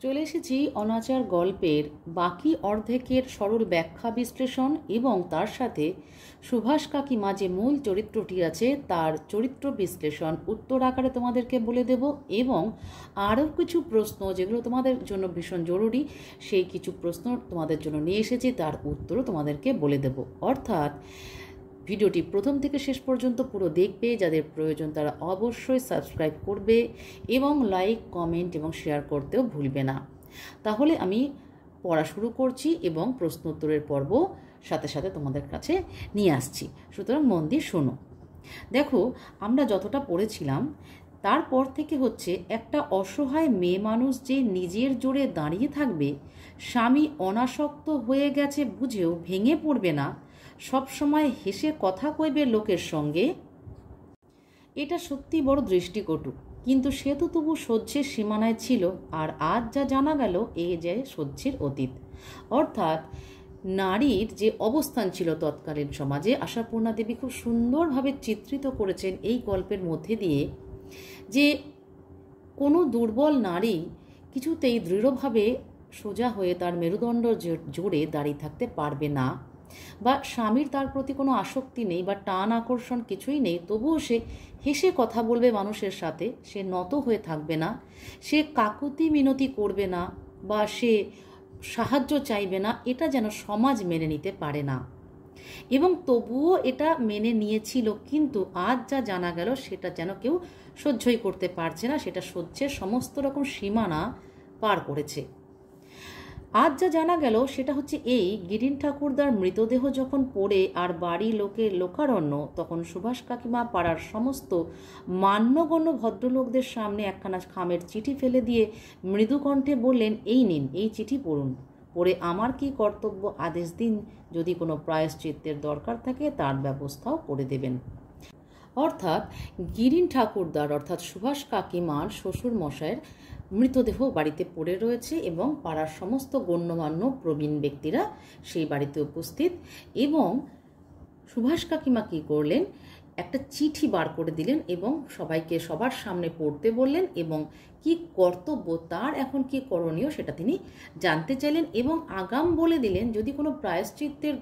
চলে এসেছি অনাচার গল্পের বাকি অর্ধেকের সরল ব্যাখ্যা বিশ্লেষণ এবং তার সাথে সুভাষ কাকিমা যে মূল চরিত্রটি আছে তার চরিত্র বিশ্লেষণ উত্তর আকারে তোমাদেরকে বলে দেব এবং আরও কিছু প্রশ্ন যেগুলো তোমাদের জন্য ভীষণ জরুরি সেই কিছু প্রশ্ন তোমাদের জন্য নিয়ে এসেছি, তার উত্তরও তোমাদেরকে বলে দেব। অর্থাৎ ভিডিওটি প্রথম থেকে শেষ পর্যন্ত পুরো দেখবে, যাদের প্রয়োজন তারা অবশ্যই সাবস্ক্রাইব করবে এবং লাইক, কমেন্ট এবং শেয়ার করতেও ভুলবে না। তাহলে আমি পড়া শুরু করছি এবং প্রশ্ন উত্তরের পর্ব সাথে সাথে তোমাদের কাছে নিয়ে আসছি, সুতরাং মন দিয়ে শোনো। দেখো, আমরা যতটা পড়েছিলাম তারপর থেকে হচ্ছে একটা অসহায় মেয়ে মানুষ যে নিজের জোরে দাঁড়িয়ে থাকবে, স্বামী অনাসক্ত হয়ে গেছে বুঝেও ভেঙে পড়বে না, সব সময় হেসে কথা কইবে লোকের সঙ্গে, এটা সত্যি বড় দৃষ্টিকটু, কিন্তু সে তো তবু সহ্যের সীমানায় ছিল। আর আজ যা জানা গেল এ যে সহ্যের অতীত। অর্থাৎ নারীর যে অবস্থান ছিল তৎকালীন সমাজে, আশাপূর্ণা দেবী খুব সুন্দরভাবে চিত্রিত করেছেন এই গল্পের মধ্যে দিয়ে, যে কোনো দুর্বল নারী কিছুতেই দৃঢ়ভাবে সোজা হয়ে তার মেরুদণ্ড জোরে দাঁড়িয়ে থাকতে পারবে না, বা স্বামীর তার প্রতি কোনো আসক্তি নেই বা টান আকর্ষণ কিছুই নেই, তবুও সে হেসে কথা বলবে মানুষের সাথে, সে নত হয়ে থাকবে না, সে কাকুতি মিনতি করবে না বা সে সাহায্য চাইবে না, এটা যেন সমাজ মেনে নিতে পারে না। এবং তবুও এটা মেনে নিয়েছিল, কিন্তু আজ যা জানা গেল সেটা যেন কেউ সহ্যই করতে পারছে না, সেটা সহ্যের সমস্ত রকম সীমানা পার করেছে। আজ যা জানা গেল সেটা হচ্ছে এই, গিরিন ঠাকুরদার মৃতদেহ যখন পড়ে আর বাড়ি লোকের লোকারণ্য, তখন সুভাষ কাকিমা পাড়ার সমস্ত মান্যগণ্য ভদ্রলোকদের সামনে একখানা খামের চিঠি ফেলে দিয়ে মৃদু কণ্ঠে বললেন, এই নিন, এই চিঠি পড়ুন, পড়ে আমার কি কর্তব্য আদেশ দিন, যদি কোনো প্রায়শ্চিত্তের দরকার থাকে তার ব্যবস্থাও করে দেবেন। অর্থাৎ গিরিন ঠাকুরদার অর্থাৎ সুভাষ কাকিমার শ্বশুর মশাইয়ের মৃতদেহ বাড়িতে পড়ে রয়েছে এবং পাড়ার সমস্ত গণ্যমান্য প্রবীণ ব্যক্তিরা সেই বাড়িতে উপস্থিত। এবং সুভাষ কাকিমা কী করলেন, একটা চিঠি বার করে দিলেন এবং সবাইকে সবার সামনে পড়তে বললেন এবং কি কর্তব্য, তার এখন কি করণীয় সেটা তিনি জানতে চাইলেন এবং আগাম বলে দিলেন যদি কোনো প্রায়শ্চিত্তের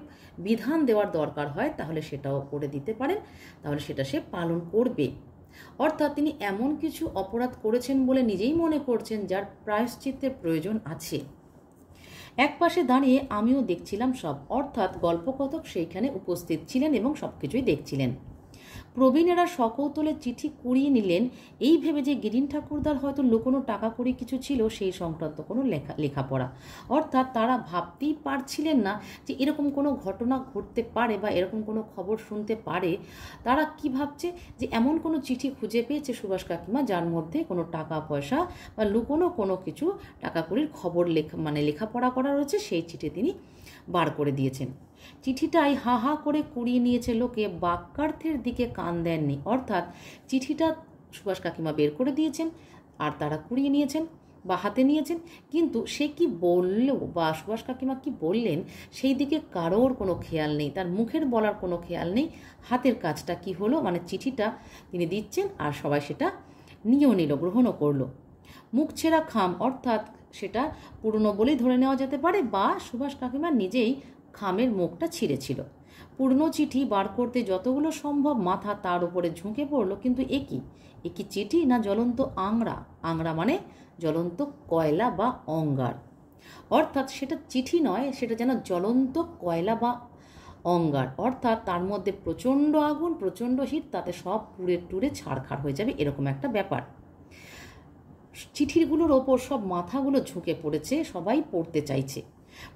বিধান দেওয়ার দরকার হয় তাহলে সেটাও করে দিতে পারেন, তাহলে সেটা সে পালন করবে। অর্থাৎ তিনি এমন কিছু অপরাধ করেছেন বলে নিজেই মনে করছেন যার প্রায়শ্চিত্তের প্রয়োজন আছে। এক পাশে দাঁড়িয়ে আমিও দেখছিলাম সব, অর্থাৎ গল্পকথক সেইখানে উপস্থিত ছিলেন এবং সব কিছুই দেখছিলেন। প্রবীণেরা সকৌতলে চিঠি কুড়িয়ে নিলেন, এই ভেবে যে গিরিন ঠাকুরদার হয়তো লুকোনো টাকা কড়ি কিছু ছিল সেই সংক্রান্ত কোনো লেখাপড়া। অর্থাৎ তারা ভাবতেই পারছিলেন না যে এরকম কোনো ঘটনা ঘটতে পারে বা এরকম কোনো খবর শুনতে পারে। তারা কি ভাবছে যে এমন কোনো চিঠি খুঁজে পেয়েছে সুভাষ কাকিমা যার মধ্যে কোনো টাকা পয়সা বা লুকোনো কোনো কিছু টাকা কড়ির খবর লেখাপড়া করা রয়েছে, সেই চিঠি তিনি বার করে দিয়েছেন। চিঠিটাই হা হা করে কুড়িয়ে নিয়েছে লোকে, বাক্যার্থের দিকে কান দেননি। অর্থাৎ চিঠিটা সুভাষ কাকিমা বের করে দিয়েছেন আর তারা কুড়িয়ে নিয়েছেন বা হাতে নিয়েছেন, কিন্তু সে কি বলল বা সুভাষ কাকিমা কি বললেন সেই দিকে কারোর কোনো খেয়াল নেই, তার মুখের বলার কোনো খেয়াল নেই। হাতের কাজটা কি হলো, চিঠিটা তিনি দিচ্ছেন আর সবাই সেটা নিয়েও নিল, গ্রহণও করলো। মুখ ছেঁড়া খাম, অর্থাৎ সেটা পুরনো বলেই ধরে নেওয়া যেতে পারে বা সুভাষ কাকিমা নিজেই খামের মুখটা ছিঁড়েছিল। পুরনো চিঠি বার করতে যতগুলো সম্ভব মাথা তার উপরে ঝুঁকে পড়লো, কিন্তু একই চিঠি না জ্বলন্ত আংড়া, আংড়া মানে জ্বলন্ত কয়লা বা অঙ্গার। অর্থাৎ সেটা চিঠি নয়, সেটা যেন জ্বলন্ত কয়লা বা অঙ্গার। অর্থাৎ তার মধ্যে প্রচণ্ড আগুন, প্রচণ্ড হিট, তাতে সব পুড়ে টুড়ে ছাড়খাড় হয়ে যাবে, এরকম একটা ব্যাপার। চিঠিগুলোর ওপর সব মাথাগুলো ঝুঁকে পড়েছে, সবাই পড়তে চাইছে।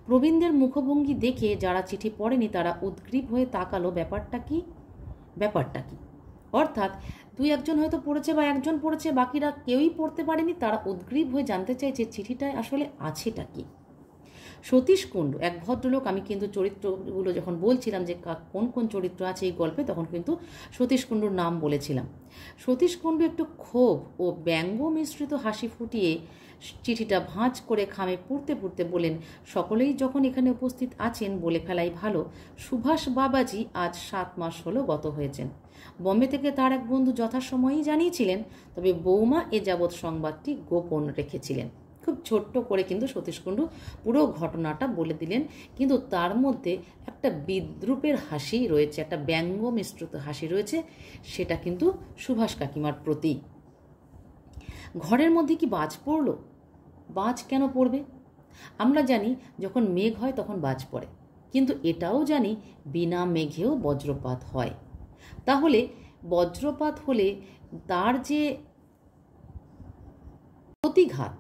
প্রবীণদের মুখভঙ্গি দেখে যারা চিঠি পড়েনি তারা উদ্গ্রীব হয়ে তাকালো, ব্যাপারটা কি। অর্থাৎ দুই একজন হয়তো পড়েছে বা একজন পড়েছে, বাকিরা কেউই পড়তে পারেনি। তারা উদ্গ্রীব হয়ে জানতে চাইছে চিঠিটায় আসলে আছেটা কি। সতীশ কুণ্ডু এক ভদ্রলোক, আমি কিন্তু চরিত্রগুলো যখন বলছিলাম যে কোন কোন চরিত্র আছে এই গল্পে তখন কিন্তু সতীশ কুণ্ডুর নাম বলেছিলাম। সতীশ কুণ্ডু একটু ক্ষোভ ও ব্যঙ্গ মিশ্রিত হাসি ফুটিয়ে চিঠিটা ভাঁজ করে খামে পুড়তে পুড়তে বলেন, সকলেই যখন এখানে উপস্থিত আছেন বলে ফেলাই ভালো, সুভাষ বাবাজি আজ 7 মাস হলো গত হয়েছেন। বম্বে থেকে তার এক বন্ধু যথাসময়েই জানিয়েছিলেন, তবে বৌমা এ যাবৎ সংবাদটি গোপন রেখেছিলেন। খুব ছোট্ট করে কিন্তু সতীশ কুণ্ডু পুরো ঘটনাটা বলে দিলেন, কিন্তু তার মধ্যে একটা বিদ্রূপের হাসি রয়েছে, একটা ব্যঙ্গ মিশ্রিত হাসি রয়েছে, সেটা কিন্তু সুভাষ কাকিমার প্রতি। ঘরের মধ্যে কি বাজ পড়ল? বাজ কেন পড়বে? আমরা জানি যখন মেঘ হয় তখন বাজ পড়ে, কিন্তু এটাও জানি বিনা মেঘেও বজ্রপাত হয়। তাহলে বজ্রপাত হলে তার যে প্রতিঘাত,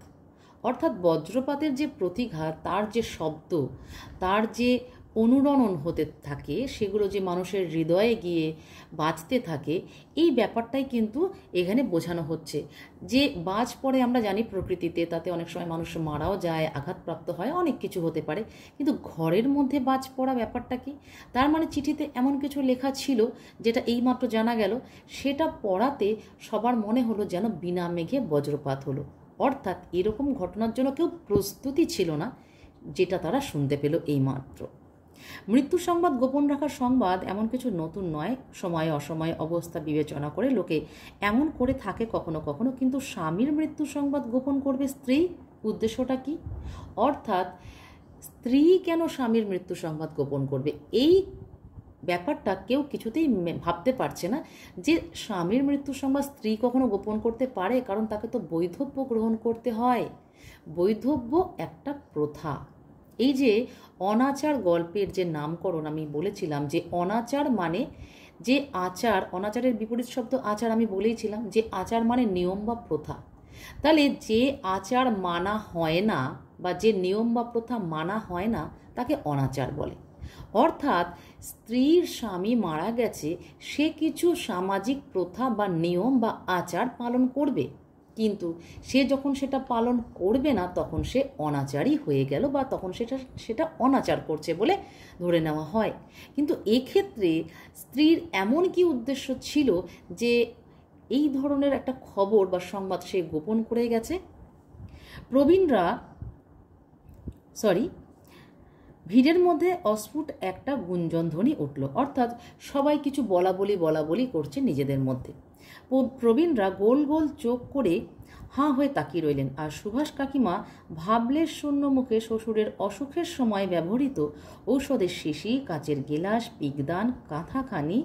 অর্থাৎ বজ্রপাতের যে প্রতিঘাত, তার যে শব্দ, তার যে অনুরণন হতে থাকে, সেগুলো যে মানুষের হৃদয়ে গিয়ে বাজতে থাকে, এই ব্যাপারটাই কিন্তু এখানে বোঝানো হচ্ছে। যে বাজ পড়ে আমরা জানি প্রকৃতিতে, তাতে অনেক সময় মানুষ মারাও যায়, আঘাতপ্রাপ্ত হয়, অনেক কিছু হতে পারে, কিন্তু ঘরের মধ্যে বাজ পড়া ব্যাপারটা কি? তার মানে চিঠিতে এমন কিছু লেখা ছিল যেটা এইমাত্র জানা গেল, সেটা পড়াতে সবার মনে হলো যেন বিনা মেঘে বজ্রপাত হলো। অর্থাৎ এরকম ঘটনার জন্য কেউ প্রস্তুতি ছিল না, যেটা তারা শুনতে পেল এইমাত্র। মৃত্যু সংবাদ গোপন রাখার সংবাদ এমন কিছু নতুন নয়। সময়ে অসময়ে অবস্থা বিবেচনা করে লোকে এমন করে থাকে কখনো কখনো, কিন্তু স্বামীর মৃত্যু সংবাদ গোপন করবে স্ত্রী, উদ্দেশ্যটা কি? অর্থাৎ স্ত্রী কেন স্বামীর মৃত্যু সংবাদ গোপন করবে, এই ব্যাপারটা কেউ কিছুতেই ভাবতে পারছে না যে স্বামীর মৃত্যু সংবাদ স্ত্রী কখনো গোপন করতে পারে, কারণ তাকে তো বৈধব্য গ্রহণ করতে হয়। বৈধব্য একটা প্রথা। এই যে অনাচার গল্পের যে নামকরণ আমি বলেছিলাম, যে অনাচার মানে যে আচার, অনাচারের বিপরীত শব্দ আচার আমি বলেইছিলাম, যে আচার মানে নিয়ম বা প্রথা। তাহলে যে আচার মানা হয় না বা যে নিয়ম বা প্রথা মানা হয় না, তাকে অনাচার বলে। অর্থাৎ স্ত্রীর স্বামী মারা গেছে, সে কিছু সামাজিক প্রথা বা নিয়ম বা আচার পালন করবে, কিন্তু সে যখন সেটা পালন করবে না তখন সে অনাচারই হয়ে গেল, বা তখন সেটা অনাচার করছে বলে ধরে নেওয়া হয়। কিন্তু এক্ষেত্রে স্ত্রীর এমন কি উদ্দেশ্য ছিল যে এই ধরনের একটা খবর বা সংবাদ সে গোপন করে গেছে? ভিড়ের মধ্যে অস্ফুট একটা গুঞ্জনধ্বনি উঠল, অর্থাৎ সবাই কিছু বলা বলি করছে নিজেদের মধ্যে। প্রবীণরা গোল গোল চোখ করে হাঁ হয়ে তাকিয়ে রইলেন, আর সুভাষ কাকিমা ভাবলের শূন্য মুখে শ্বশুরের অসুখের সময় ব্যবহৃত ঔষধের শিশি, কাচের গেলাস, পিকদান, কাঁথাখানি,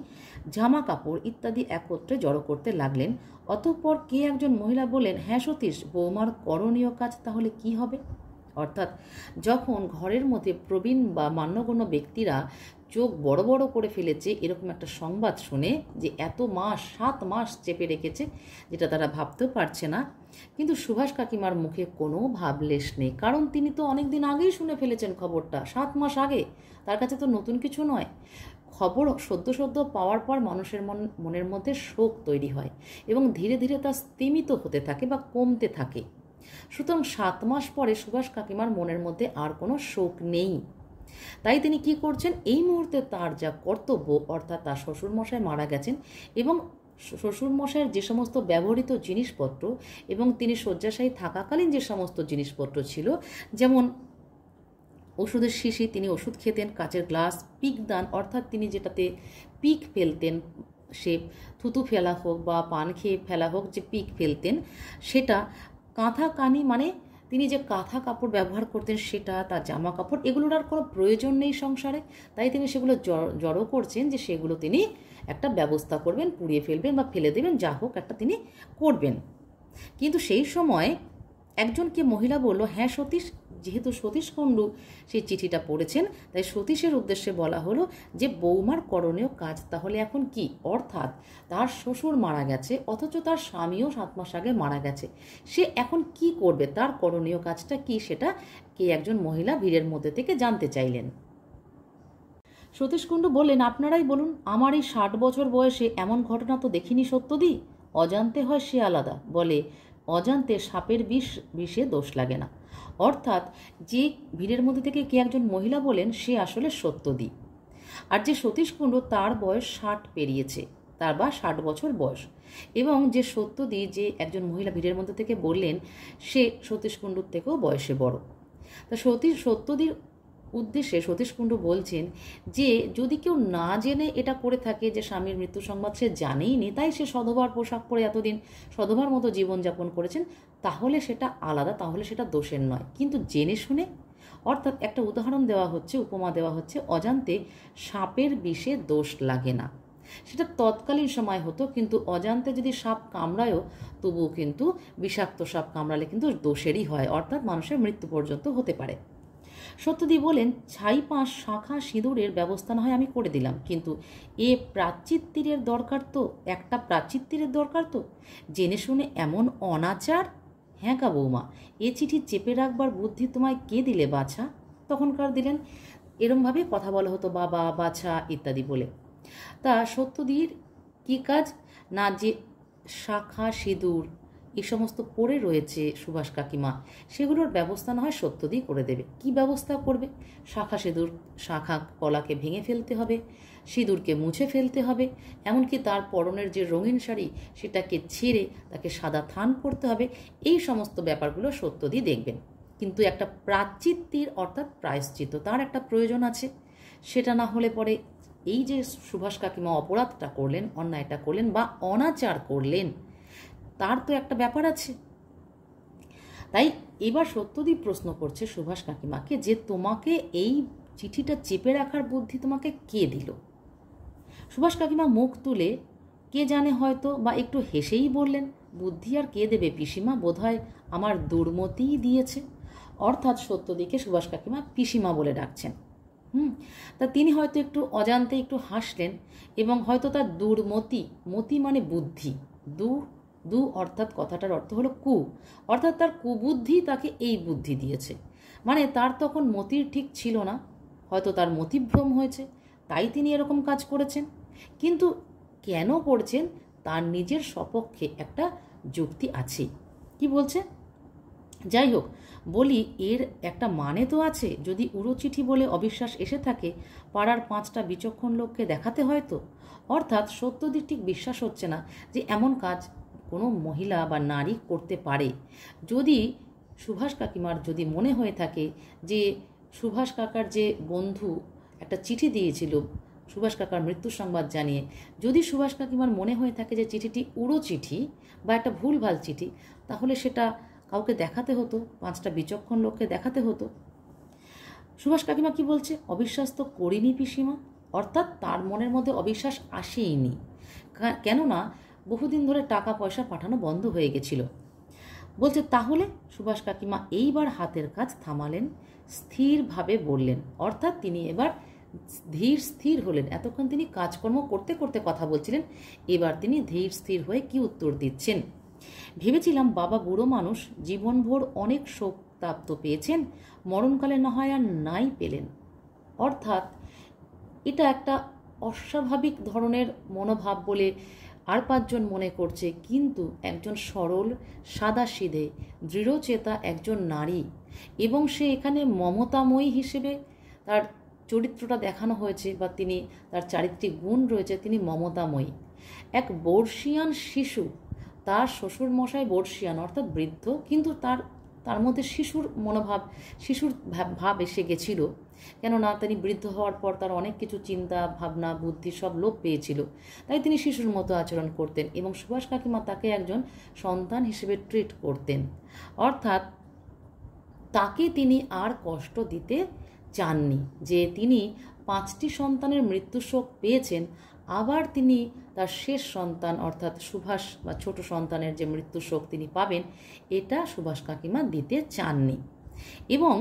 জামা কাপড় ইত্যাদি একত্রে জড়ো করতে লাগলেন। অতঃপর কে একজন মহিলা বললেন, হ্যাঁ সতীশ, বৌমার করণীয় কাজ তাহলে কি হবে? অর্থাৎ যখন ঘরের মধ্যে প্রবীণ বা মান্যগণ্য ব্যক্তিরা চোখ বড় বড় করে ফেলেছে এরকম একটা সংবাদ শুনে, যে এত মাস 7 মাস চেপে রেখেছে, যেটা তারা ভাবতেও পারছে না, কিন্তু সুভাষ কাকিমার মুখে কোনো ভাবলেশ নেই, কারণ তিনি তো অনেক দিন আগেই শুনে ফেলেছেন খবরটা, 7 মাস আগে। তার কাছে তো নতুন কিছু নয়। খবর সদ্য পাওয়ার পর মানুষের মনের মধ্যে শোক তৈরি হয় এবং ধীরে ধীরে তা স্তিমিত হতে থাকে বা কমতে থাকে। সুতরাং 7 মাস পরে সুভাষ কাকিমার মনের মধ্যে আর কোনো শোক নেই। তাই তিনি কি করছেন, এই মুহূর্তে তার যা কর্তব্য, অর্থাৎ তার শ্বশুরমশাই মারা গেছেন এবং শ্বশুরমশাইয়ের যে সমস্ত ব্যবহৃত জিনিসপত্র এবং তিনি শয্যাশায়ী থাকাকালীন যে সমস্ত জিনিসপত্র ছিল, যেমন ওষুধের শিশি, তিনি ওষুধ খেতেন, কাচের গ্লাস, পিকদান অর্থাৎ তিনি যেটাতে পিক ফেলতেন, সে থুতু ফেলা হোক বা পান খেয়ে ফেলা হোক, যে পিক ফেলতেন সেটা, কাঁথা কানি মানে তিনি যে কাঁথা কাপড় ব্যবহার করতেন সেটা, তার জামা কাপড়, এগুলোর আর কোনো প্রয়োজন নেই সংসারে, তাই তিনি সেগুলো জড়ো করছেন যে সেগুলো তিনি একটা ব্যবস্থা করবেন, পুড়িয়ে ফেলবেন বা ফেলে দেবেন, যা হোক একটা তিনি করবেন। কিন্তু সেই সময় একজনকে মহিলা বলল, হ্যাঁ সতীশ, যেহেতু সতীশ কুণ্ডু সেই চিঠিটা পড়েছেন, তাই সতীশের উদ্দেশ্যে বলা হলো যে বৌমার করণীয় কাজ তাহলে এখন কি? অর্থাৎ তার শ্বশুর মারা গেছে, অথচ তার স্বামীও 7 মাস আগে মারা গেছে, সে এখন কি করবে, তার করণীয় কাজটা কি, সেটা কে একজন মহিলা ভিড়ের মধ্যে থেকে জানতে চাইলেন। সতীশ কুণ্ডু বললেন, আপনারাই বলুন, আমার এই 60 বছর বয়সে এমন ঘটনা তো দেখিনি সত্যদি। অজান্তে হয় সে আলাদা, বলে অজান্তে সাপের বিষে দোষ লাগে না। অর্থাৎ যে ভিড়ের মধ্যে থেকে কে একজন মহিলা বলেন, সে আসলে সত্যদি। আর যে সতীশ কুণ্ডু, তার বয়স 60 পেরিয়েছে, তার বা 60 বছর বয়স, এবং যে সত্যদি, যে একজন মহিলা ভিড়ের মধ্যে থেকে বললেন, সে সতীশ কুণ্ডুর থেকেও বয়সে বড়। তা সত্যদির উদ্দেশ্যে সতীশ কুণ্ডু বলছেন যে যদি কেউ না জেনে এটা করে থাকে, যে স্বামীর মৃত্যু সংবাদ সে জানেই নি, তাই সে সধবার পোশাক পরে এতদিন সধবার মতো জীবনযাপন করেছেন, তাহলে সেটা আলাদা, তাহলে সেটা দোষের নয়। কিন্তু জেনে শুনে, অর্থাৎ একটা উদাহরণ দেওয়া হচ্ছে, উপমা দেওয়া হচ্ছে, অজান্তে সাপের বিষে দোষ লাগে না। সেটা তৎকালীন সময় হতো, কিন্তু অজান্তে যদি সাপ কামড়ায়ও তবুও কিন্তু বিষাক্ত সাপ কামড়ালে কিন্তু দোষেরই হয়, অর্থাৎ মানুষের মৃত্যু পর্যন্ত হতে পারে। সত্যদি বলেন, ছাই 5 শাখা সিঁদুরের ব্যবস্থা না হয় আমি করে দিলাম, কিন্তু এ প্রাচিত্তিরের দরকার তো, একটা প্রাচিত্তিরের দরকার তো, জেনে শুনে এমন অনাচার। হ্যাঁ গা বৌমা, এ চিঠি চেপে রাখবার বুদ্ধি তোমায় কে দিলে বাছা? তখনকার দিলেন, এরমভাবে কথা বলা হতো বাবা, বাছা ইত্যাদি বলে। তা সত্যদির কি কাজ না, যে শাখা সিঁদুর এই সমস্ত পড়ে রয়েছে সুভাষ কাকিমা, সেগুলোর ব্যবস্থা না হয় সত্যদি করে দেবে। কি ব্যবস্থা করবে? শাখা সিঁদুর, শাখা কলাকে ভেঙে ফেলতে হবে, সিঁদুরকে মুছে ফেলতে হবে, এমনকি তার পরনের যে রঙিন শাড়ি সেটাকে ছেড়ে তাকে সাদা থান পরতে হবে। এই সমস্ত ব্যাপারগুলো সত্যদি দেখবেন। কিন্তু একটা প্রাচিত্তির অর্থাৎ প্রায়শ্চিত্ত তার একটা প্রয়োজন আছে। সেটা না হলে পরে এই যে সুভাষ কাকিমা অপরাধটা করলেন, অন্যায়টা করলেন বা অনাচার করলেন, তার তো একটা ব্যাপার আছে। তাই এবার সত্যদীপ প্রশ্ন করছে সুভাষ কাকিমাকে যে তোমাকে এই চিঠিটা চেপে রাখার বুদ্ধি তোমাকে কে দিল? সুভাষ কাকিমা মুখ তুলে কে জানে হয়তো বা একটু হেসেই বললেন, বুদ্ধি আর কে দেবে পিসিমা, বোধহয় আমার দুর্মতিই দিয়েছে। অর্থাৎ সত্যদিকে সুভাষ কাকিমা পিসিমা বলে ডাকছেন। তা তিনি হয়তো একটু অজান্তে একটু হাসলেন এবং হয়তো তার দুর্মতি, মতি মানে বুদ্ধি, দু অর্থাৎ কথাটার অর্থ হলো কু, অর্থাৎ তার কুবুদ্ধি তাকে এই বুদ্ধি দিয়েছে। মানে তার তখন মতির ঠিক ছিল না, হয়তো তার মতিভ্রম হয়েছে, তাই তিনি এরকম কাজ করেছেন। কিন্তু কেন করছেন তার নিজের সপক্ষে একটা যুক্তি আছে। কি বলছে? যাই হোক, বলি এর একটা মানে তো আছে। যদি উড়ো চিঠি বলে অবিশ্বাস এসে থাকে, পাড়ার 5টা বিচক্ষণ লোককে দেখাতে হয় তো। অর্থাৎ সত্যদিক ঠিক বিশ্বাস হচ্ছে না যে এমন কাজ কোনো মহিলা বা নারী করতে পারে। যদি সুভাষ কাকিমার যদি মনে হয়ে থাকে যে সুভাষ কাকার যে বন্ধু একটা চিঠি দিয়েছিল সুভাষ কাকার মৃত্যু সংবাদ জানিয়ে, যদি সুভাষ কাকিমার মনে হয়ে থাকে যে চিঠিটি উড়ো চিঠি বা একটা ভুলভাল চিঠি, তাহলে সেটা কাউকে দেখাতে হতো, 5টা বিচক্ষণ লোককে দেখাতে হতো। সুভাষ কাকিমা কি বলছে? অবিশ্বাস তো করিনি পিসিমা, অর্থাৎ তার মনের মধ্যে অবিশ্বাস আসেইনি, কেননা বহুদিন ধরে টাকা পয়সা পাঠানো বন্ধ হয়ে গেছিল। বলছে তাহলে? সুভাষ কাকিমা এইবার হাতের কাজ থামালেন, স্থিরভাবে বললেন, অর্থাৎ তিনি এবার ধীর স্থির হলেন। এতক্ষণ তিনি কাজকর্ম করতে করতে কথা বলছিলেন, এবার তিনি ধীর স্থির হয়ে কি উত্তর দিচ্ছেন। ভেবেছিলাম বাবা বুড়ো মানুষ, জীবনভর অনেক শোক তাপ তো পেয়েছেন, মরণকালে না হয় আর নাই পেলেন। অর্থাৎ এটা একটা অস্বাভাবিক ধরনের মনোভাব বলে আর 5 জন মনে করছে, কিন্তু একজন সরল সাদাসিধে দৃঢ়চেতা একজন নারী, এবং সে এখানে মমতাময়ী হিসেবে তার চরিত্রটা দেখানো হয়েছে, বা তিনি তার চারিত্রিক গুণ রয়েছে, তিনি মমতাময়ী। এক বর্ষিয়ান শিশু, তার শ্বশুর মশাই বর্ষিয়ান অর্থাৎ বৃদ্ধ, কিন্তু তার মধ্যে শিশুর মনোভাব, শিশুর ভাব এসে গেছিল, কেননা তিনি বৃদ্ধ হওয়ার পর তার অনেক কিছু চিন্তা ভাবনা বুদ্ধি সব লোপ পেয়েছিল, তাই তিনি শিশুর মতো আচরণ করতেন এবং সুভাষ কাকিমা তাকে একজন সন্তান হিসেবে ট্রিট করতেন। অর্থাৎ তাকে তিনি আর কষ্ট দিতে চাননি, যে তিনি 5টি সন্তানের মৃত্যু শোক পেয়েছেন, আবার তিনি তার শেষ সন্তান অর্থাৎ সুভাষ বা ছোট সন্তানের যে মৃত্যু শোক তিনি পাবেন, এটা সুভাষ কাকিমা দিতে চাননি। এবং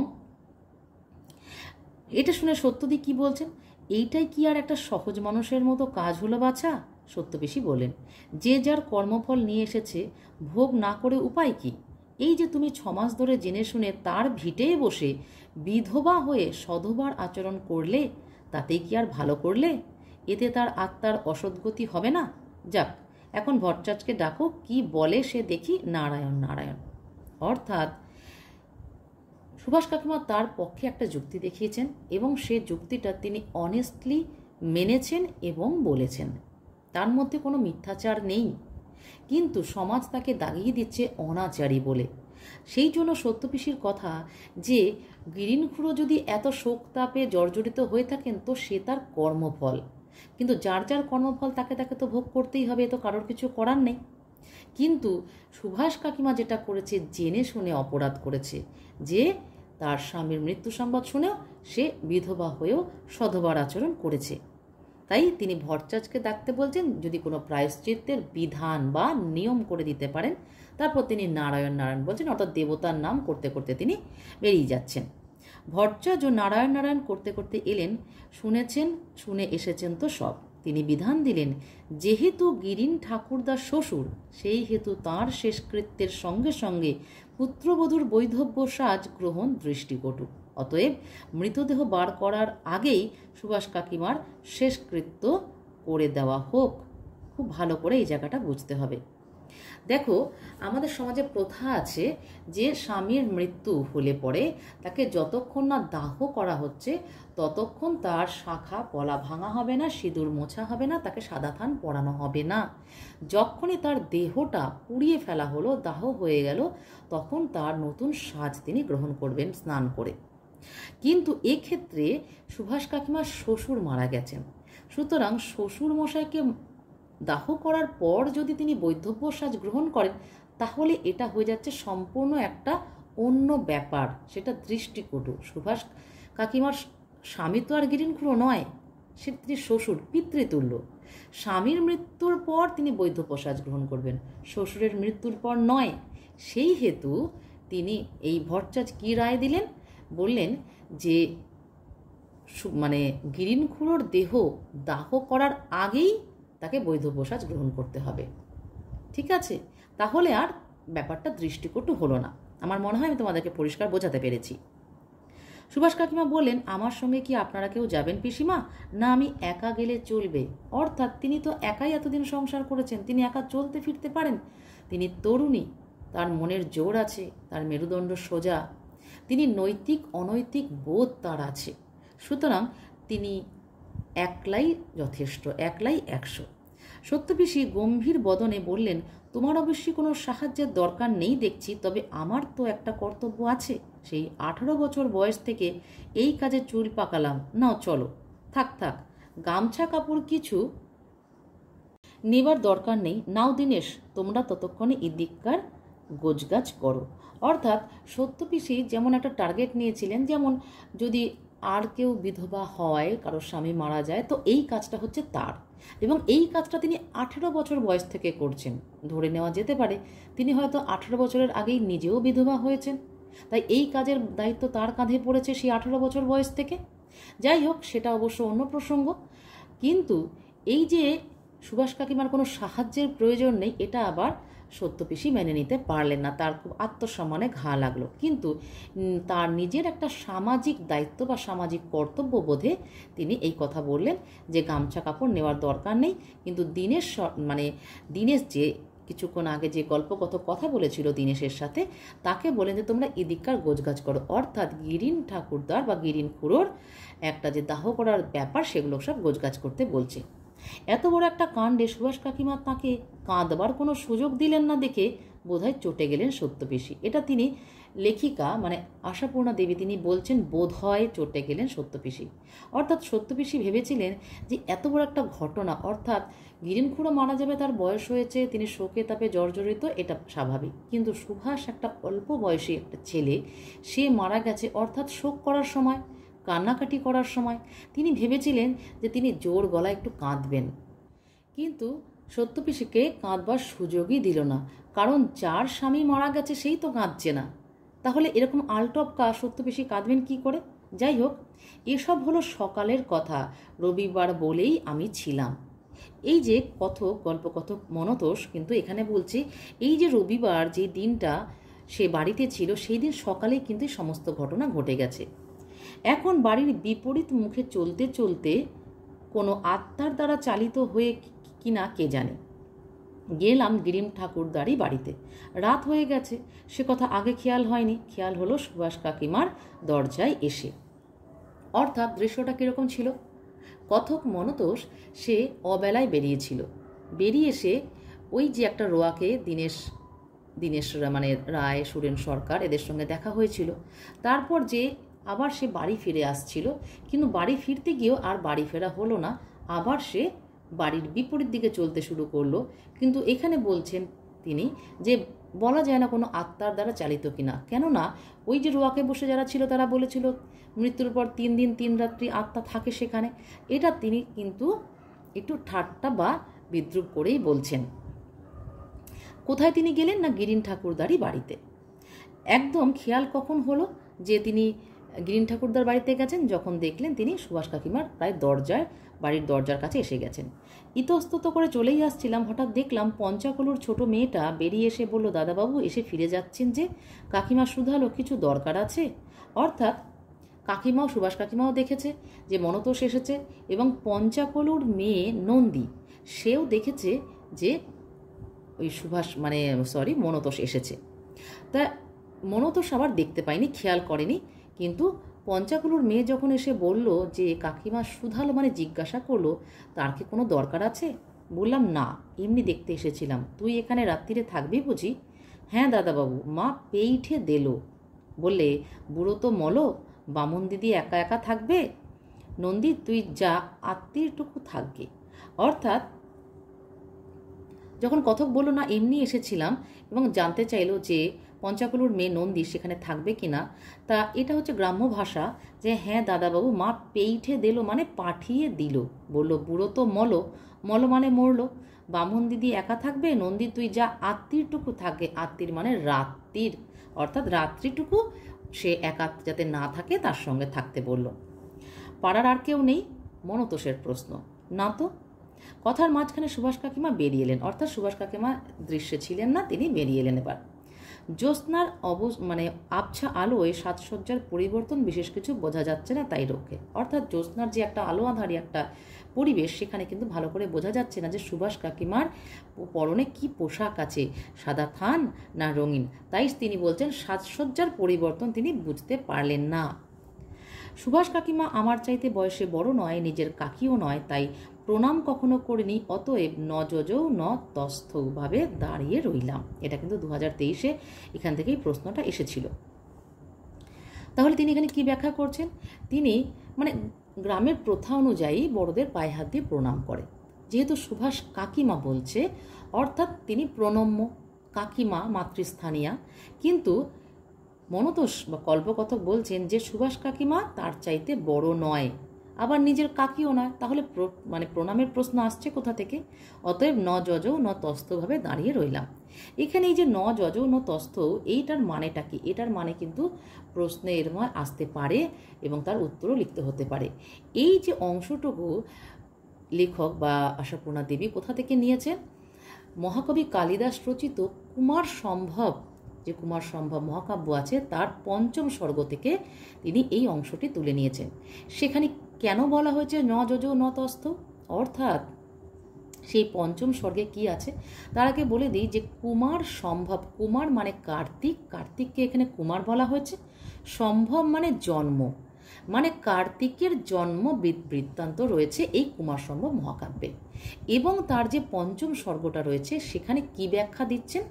এটা শুনে সত্যদি কি বলছেন, এইটাই কি আর একটা সহজ মানুষের মতো কাজ হলো বাছা? সত্যপিসি বলেন, যে যার কর্মফল নিয়ে এসেছে, ভোগ না করে উপায় কি? এই যে তুমি 6 মাস ধরে জেনে শুনে তার ভিটেয়ে বসে বিধবা হয়ে সধবার আচরণ করলে, তাতেই কি আর ভালো করলে? এতে তার আত্মার অসদ্গতি হবে না? যাক, এখন ভট্টাচার্যকে ডাকো, কি বলে সে দেখি। নারায়ণ নারায়ণ। অর্থাৎ সুভাষ কাকিমা তার পক্ষে একটা যুক্তি দেখিয়েছেন এবং সে যুক্তিটা তিনি অনেস্টলি মেনেছেন এবং বলেছেন, তার মধ্যে কোনো মিথ্যাচার নেই। কিন্তু সমাজ তাকে দাগিয়ে দিচ্ছে অনাচারী বলে। সেই জন্য সত্যপিসির কথা যে গিরিনখুড়ো যদি এত শোকতাপে জর্জরিত হয়ে থাকেন তো সে তার কর্মফল, কিন্তু যার যার কর্মফল তাকে তাকে তো ভোগ করতেই হবে, এ তো কারোর কিছু করার নেই। কিন্তু সুভাষ কাকিমা যেটা করেছে, জেনে শুনে অপরাধ করেছে, যে তার স্বামীর মৃত্যু সংবাদ শুনেও সে বিধবা হয়েও সধবার আচরণ করেছে। তাই তিনি ভট্টাচার্যকে ডাকতে বলছেন, যদি কোনো প্রায়শ্চিত্তের বিধান বা নিয়ম করে দিতে পারেন। তারপর তিনি নারায়ণ নারায়ণ বলছেন, অর্থাৎ দেবতার নাম করতে করতে তিনি বেরিয়ে যাচ্ছেন। ভট্টাচার্য নারায়ণ নারায়ণ করতে করতে এলেন, শুনেছেন, শুনে এসেছেন তো সব। তিনি বিধান দিলেন, যেহেতু গিরিন ঠাকুরদার শ্বশুর, সেই হেতু তাঁর শেষকৃত্যের সঙ্গে সঙ্গে পুত্রবধূর বৈধব্য সাজ গ্রহণ দৃষ্টিকটু। অতএব মৃতদেহ বার করার আগেই সুভাষ কাকিমার শেষকৃত্য করে দেওয়া হোক। খুব ভালো করে এই জায়গাটা বুঝতে হবে। দেখো, আমাদের সমাজে প্রথা আছে যে স্বামীর মৃত্যু হলে পরে তাকে যতক্ষণ না দাহ করা হচ্ছে ততক্ষণ তার শাখা পলা ভাঙা হবে না, সিঁদুর মোছা হবে না, তাকে সাদা থান পরানো হবে না। যখনই তার দেহটা পুড়িয়ে ফেলা হলো, দাহ হয়ে গেল, তখন তার নতুন সাজ তিনি গ্রহণ করবেন স্নান করে। কিন্তু এক্ষেত্রে সুভাষ কাকিমার শ্বশুর মারা গেছেন, সুতরাং শ্বশুর মশাইকে দাহ করার পর যদি তিনি বৈধব্য সাজ গ্রহণ করেন তাহলে এটা হয়ে যাচ্ছে সম্পূর্ণ একটা অন্য ব্যাপার, সেটা দৃষ্টিকটু। সুভাষ কাকিমার স্বামী তো আর গিরিনখুড়ো নয়, সে তিনি শ্বশুর, পিতৃতুল্য। স্বামীর মৃত্যুর পর তিনি বৈধব্য সাজ গ্রহণ করবেন, শ্বশুরের মৃত্যুর পর নয়। সেই হেতু তিনি এই ভট্টাচার্য কি রায় দিলেন, বললেন যে মানে গিরিনখুড়োর দেহ দাহ করার আগেই তাকে বৈধব্য সাজ গ্রহণ করতে হবে। ঠিক আছে, তাহলে আর ব্যাপারটা দৃষ্টিকটু হলো না। আমার মনে হয় আমি তোমাদেরকে পরিষ্কার বোঝাতে পেরেছি। সুভাষ কাকিমা বললেন, আমার সঙ্গে কি আপনারা কেউ যাবেন পিসিমা, না আমি একা গেলে চলবে? অর্থাৎ তিনি তো একাই এতদিন সংসার করেছেন, তিনি একা চলতে ফিরতে পারেন। তিনি তরুণী, তার মনের জোর আছে, তার মেরুদণ্ড সোজা, তিনি নৈতিক অনৈতিক বোধ তার আছে, সুতরাং তিনি একলাই যথেষ্ট, একলাই 100। সত্যপিসি গম্ভীর বদনে বললেন, তোমার অবশ্যই কোনো সাহায্যের দরকার নেই দেখছি, তবে আমার তো একটা কর্তব্য আছে। সেই 18 বছর বয়স থেকে এই কাজে চুল পাকালাম। নাও চলো। থাক থাক, গামছা কাপড় কিছু নেবার দরকার নেই। নাও দিনেশ, তোমরা ততক্ষণে এদিককার গোছগাছ করো। অর্থাৎ সত্যপিসি যেমন একটা টার্গেট নিয়েছিলেন, যেমন যদি আর কেউ বিধবা হয়, কারোর স্বামী মারা যায়, তো এই কাজটা হচ্ছে তার, এবং এই কাজটা তিনি 18 বছর বয়স থেকে করছেন। ধরে নেওয়া যেতে পারে তিনি হয়তো 18 বছরের আগেই নিজেও বিধবা হয়েছেন, তাই এই কাজের দায়িত্ব তার কাঁধে পড়েছে সেই 18 বছর বয়স থেকে। যাই হোক, সেটা অবশ্য অন্য প্রসঙ্গ। কিন্তু এই যে সুভাষ কাকিমার কোনো সাহায্যের প্রয়োজন নেই, এটা আবার সত্যপিসি মেনে নিতে পারলেন না। তার খুব আত্মসম্মানে ঘা লাগলো। কিন্তু তার নিজের একটা সামাজিক দায়িত্ব বা সামাজিক কর্তব্য বোধে তিনি এই কথা বললেন যে গামছা কাপড় নেওয়ার দরকার নেই। কিন্তু দীনেশ যে কিছুক্ষণ আগে যে গল্পগত কথা বলেছিল দীনেশের সাথে, তাকে বলেন যে তোমরা এদিককার গোছগাছ করো। অর্থাৎ গিরিন ঠাকুরদার বা গিরিনখুড়োর একটা যে দাহ করার ব্যাপার, সেগুলো সব গোছগাছ করতে বলছে। এত বড় একটা কাণ্ডে সুভাষ কাকিমা তাকে কাঁদবার কোনো সুযোগ দিলেন না দেখে বোধহয় চটে গেলেন সত্যপিসি। এটা তিনি লেখিকা আশাপূর্ণা দেবী তিনি বলছেন বোধহয় চটে গেলেন সত্যপিসি। অর্থাৎ সত্যপিসি ভেবেছিলেন যে এত বড় একটা ঘটনা, অর্থাৎ গিরিনখুড়ো মারা যাবে, তার বয়স হয়েছে, তিনি শোকে তাপে জর্জরিত, এটা স্বাভাবিক। কিন্তু সুভাষ একটা অল্প বয়সী একটা ছেলে, সে মারা গেছে, অর্থাৎ শোক করার সময়, কান্নাকাটি করার সময় তিনি ভেবেছিলেন যে তিনি জোর গলায় একটু কাঁদবেন, কিন্তু সত্যপিসিকে কাঁদবার সুযোগই দিল না। কারণ যার স্বামী মারা গেছে সেই তো কাঁদছে না, তাহলে এরকম আলটপকা সত্যপিসি কাঁদবেন কি করে? যাই হোক, এসব হলো সকালের কথা, রবিবার বলেই আমি ছিলাম। এই যে গল্পকথক মনতোষ কিন্তু এখানে বলছি, এই যে রবিবার যে দিনটা সে বাড়িতে ছিল, সেই দিন সকালেই কিন্তু সমস্ত ঘটনা ঘটে গেছে। এখন বাড়ির বিপরীত মুখে চলতে চলতে কোনো আত্মার দ্বারা চালিত হয়ে কিনা কে জানে গেলাম গিরিন ঠাকুরদারই বাড়িতে। রাত হয়ে গেছে, সে কথা আগে খেয়াল হয়নি। খেয়াল হলো সুভাষ কাকিমার দরজায় এসে। অর্থাৎ দৃশ্যটা কীরকম ছিল? কথক মনতোষ সে অবেলায় বেরিয়েছিল, বেরিয়ে এসে ওই যে একটা রোয়াকে দীনেশ দীনেশ মানে রায়, সুরেন সরকার এদের সঙ্গে দেখা হয়েছিল। তারপর যে আবার সে বাড়ি ফিরে আসছিল, কিন্তু বাড়ি ফিরতে গিয়েও আর বাড়ি ফেরা হলো না, আবার সে বাড়ির বিপরীত দিকে চলতে শুরু করলো। কিন্তু এখানে বলছেন তিনি যে বলা যায় না কোনো আত্মার দ্বারা চালিত কিনা, কেননা ওই যে রোয়াকে বসে যারা ছিল তারা বলেছিল মৃত্যুর পর 3 দিন 3 রাত্রি আত্মা থাকে সেখানে। এটা তিনি কিন্তু একটু ঠাট্টা বা বিদ্রুপ করেই বলছেন। কোথায় তিনি গেলেন না গিরিন ঠাকুরদারই বাড়িতে। একদম খেয়াল কখন হলো যে তিনি গিরিন ঠাকুরদার বাড়িতে গেছেন, যখন দেখলেন তিনি সুভাষ কাকিমার প্রায় বাড়ির দরজার কাছে এসে গেছেন। ইতস্তত করে চলেই আসছিলাম, হঠাৎ দেখলাম পঞ্চাকলুর ছোট মেয়েটা বেরিয়ে এসে বলল, দাদাবাবু এসে ফিরে যাচ্ছেন যে? কাকিমা শুধালো, কিছু দরকার আছে? অর্থাৎ কাকিমাও, সুভাষ কাকিমাও দেখেছে যে মনতোষ এসেছে, এবং পঞ্চাকলুর মেয়ে নন্দী সেও দেখেছে যে ওই মনতোষ এসেছে। তা মনতোষ আবার দেখতে পায়নি, খেয়াল করেনি, কিন্তু পঞ্চাকলুর মেয়ে যখন এসে বলল যে কাকিমা শুধালো মানে জিজ্ঞাসা করলো তার কি কোনো দরকার আছে? বললাম না, এমনি দেখতে এসেছিলাম। তুই এখানে রাত্রিরে থাকবি বুঝি? হ্যাঁ দাদাবাবু, মা পেইঠে দিল। বললে, বুড়ো তো মলো, বামুন দিদি একা একা থাকবে, নন্দী তুই যা, আত্মীয়টুকু থাকবে। অর্থাৎ যখন কথক বলল না এমনি এসেছিলাম, এবং জানতে চাইলো যে পঞ্চাকলুর মেয়ে নন্দী সেখানে থাকবে কিনা, তা এটা হচ্ছে গ্রাম্য ভাষা যে হ্যাঁ দাদাবাবু, মা পেইঠে দিল মানে পাঠিয়ে দিল। বলল, বুড়ো তো মলো মানে মরলো, বামুন দিদি একা থাকবে, নন্দী তুই যা, আত্মীরটুকু থাকে। আত্মীর মানে রাত্রির, অর্থাৎ রাত্রিটুকু সে একা যাতে না থাকে তার সঙ্গে থাকতে বলল। পাড়ার আর কেউ নেই? মনতোষের প্রশ্ন। না তো। কথার মাঝখানে সুভাষ কাকিমা বেরিয়ে এলেন, অর্থাৎ সুভাষ কাকিমা দৃশ্যে ছিলেন না, তিনি বেরিয়ে এলেন। এবার জ্যোৎস্নার আবছা আলোয় সাজসজ্জার পরিবর্তন বিশেষ কিছু বোঝা যাচ্ছে না তাই রক্ষে। অর্থাৎ জ্যোৎস্নার যে একটা আলো আধারী একটা পরিবেশ, সেখানে কিন্তু ভালো করে বোঝা যাচ্ছে না যে সুভাষ কাকিমার পরনে কি পোশাক আছে, সাদা থান না রঙিন। তাই তিনি বলছেন সাজসজ্জার পরিবর্তন তিনি বুঝতে পারলেন না। সুভাষ কাকিমা আমার চাইতে বয়সে বড় নয়, নিজের কাকিও নয়, তাই প্রণাম কখনো করিনি, অতএব ন যজৌ ন তস্থৌ ভাবে দাঁড়িয়ে রইলাম। এটা কিন্তু 2023-এ এখান থেকেই প্রশ্নটা এসেছিল। তাহলে তিনি এখানে কি ব্যাখ্যা করছেন? তিনি গ্রামের প্রথা অনুযায়ী বড়দের পায়ে হাত দিয়ে প্রণাম করে। যেহেতু সুভাষ কাকিমা বলছে, অর্থাৎ তিনি প্রণম্য, কাকিমা মাতৃস্থানীয়া। কিন্তু মনতোষ বা কল্পকথক বলছেন যে সুভাষ কাকিমা তার চাইতে বড় নয়, আবার নিজের কাকিও নয়, তাহলে প্রণামের প্রশ্ন আসছে কোথা থেকে? অতএব ন যজৌ ন তস্থভাবে দাঁড়িয়ে রইলাম। এখানে এই যে ন যজৌ ন তস্থ, এইটার মানেটা কি? এটার মানে কিন্তু প্রশ্নের আসতে পারে এবং তার উত্তরও লিখতে হতে পারে। এই যে অংশটুকু লেখক বা আশাপূর্ণা দেবী কোথা থেকে নিয়েছেন? মহাকবি কালিদাস রচিত কুমার সম্ভব, যে কুমার সম্ভব মহাকাব্য আছে, তার 5ম সর্গ থেকে তিনি এই অংশটি তুলে নিয়েছেন। সেখানে কেন বলা হয়েছে ন যজৌ ন তস্থ? অর্থাৎ সেই 5ম সর্গে কি আছে তার আগে বলে দিই যে কুমার সম্ভব, কুমার মানে কার্তিক, কার্তিককে এখানে কুমার বলা হয়েছে। সম্ভব মানে জন্ম, মানে কার্তিকের জন্ম বৃত্তান্ত রয়েছে এই কুমার সম্ভব মহাকাব্যে। এবং তার যে 5ম সর্গটা রয়েছে সেখানে কি ব্যাখ্যা দিচ্ছেন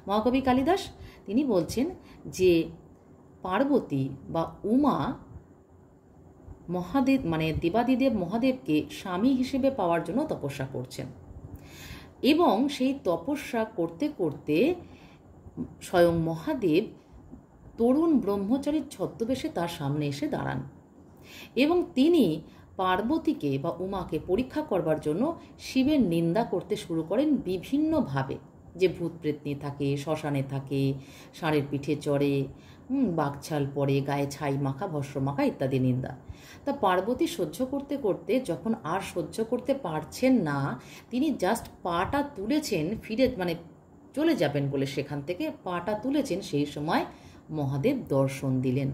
মহাকবি কালিদাস? তিনি বলছেন যে পার্বতী বা উমা মহাদেব দেবাদিদেব মহাদেবকে স্বামী হিসেবে পাওয়ার জন্য তপস্যা করছেন, এবং সেই তপস্যা করতে করতে স্বয়ং মহাদেব তরুণ ব্রহ্মচারীর ছদ্মবেশে তার সামনে এসে দাঁড়ান, এবং তিনি পার্বতীকে বা উমাকে পরীক্ষা করবার জন্য শিবের নিন্দা করতে শুরু করেন বিভিন্নভাবে। যে ভূত প্রেতনি থাকে, শ্মশানে থাকে, ষাঁড়ের পিঠে চড়ে, বাঘছাল পরে, গায়ে ছাই মাখা, ভস্ম মাখা ইত্যাদি নিন্দা। তা পার্বতী সহ্য করতে করতে যখন আর সহ্য করতে পারছেন না, তিনি জাস্ট পাটা তুলেছেন, ফিরে চলে যাবেন বলে সেখান থেকে পাটা তুলেছেন, সেই সময় মহাদেব দর্শন দিলেন।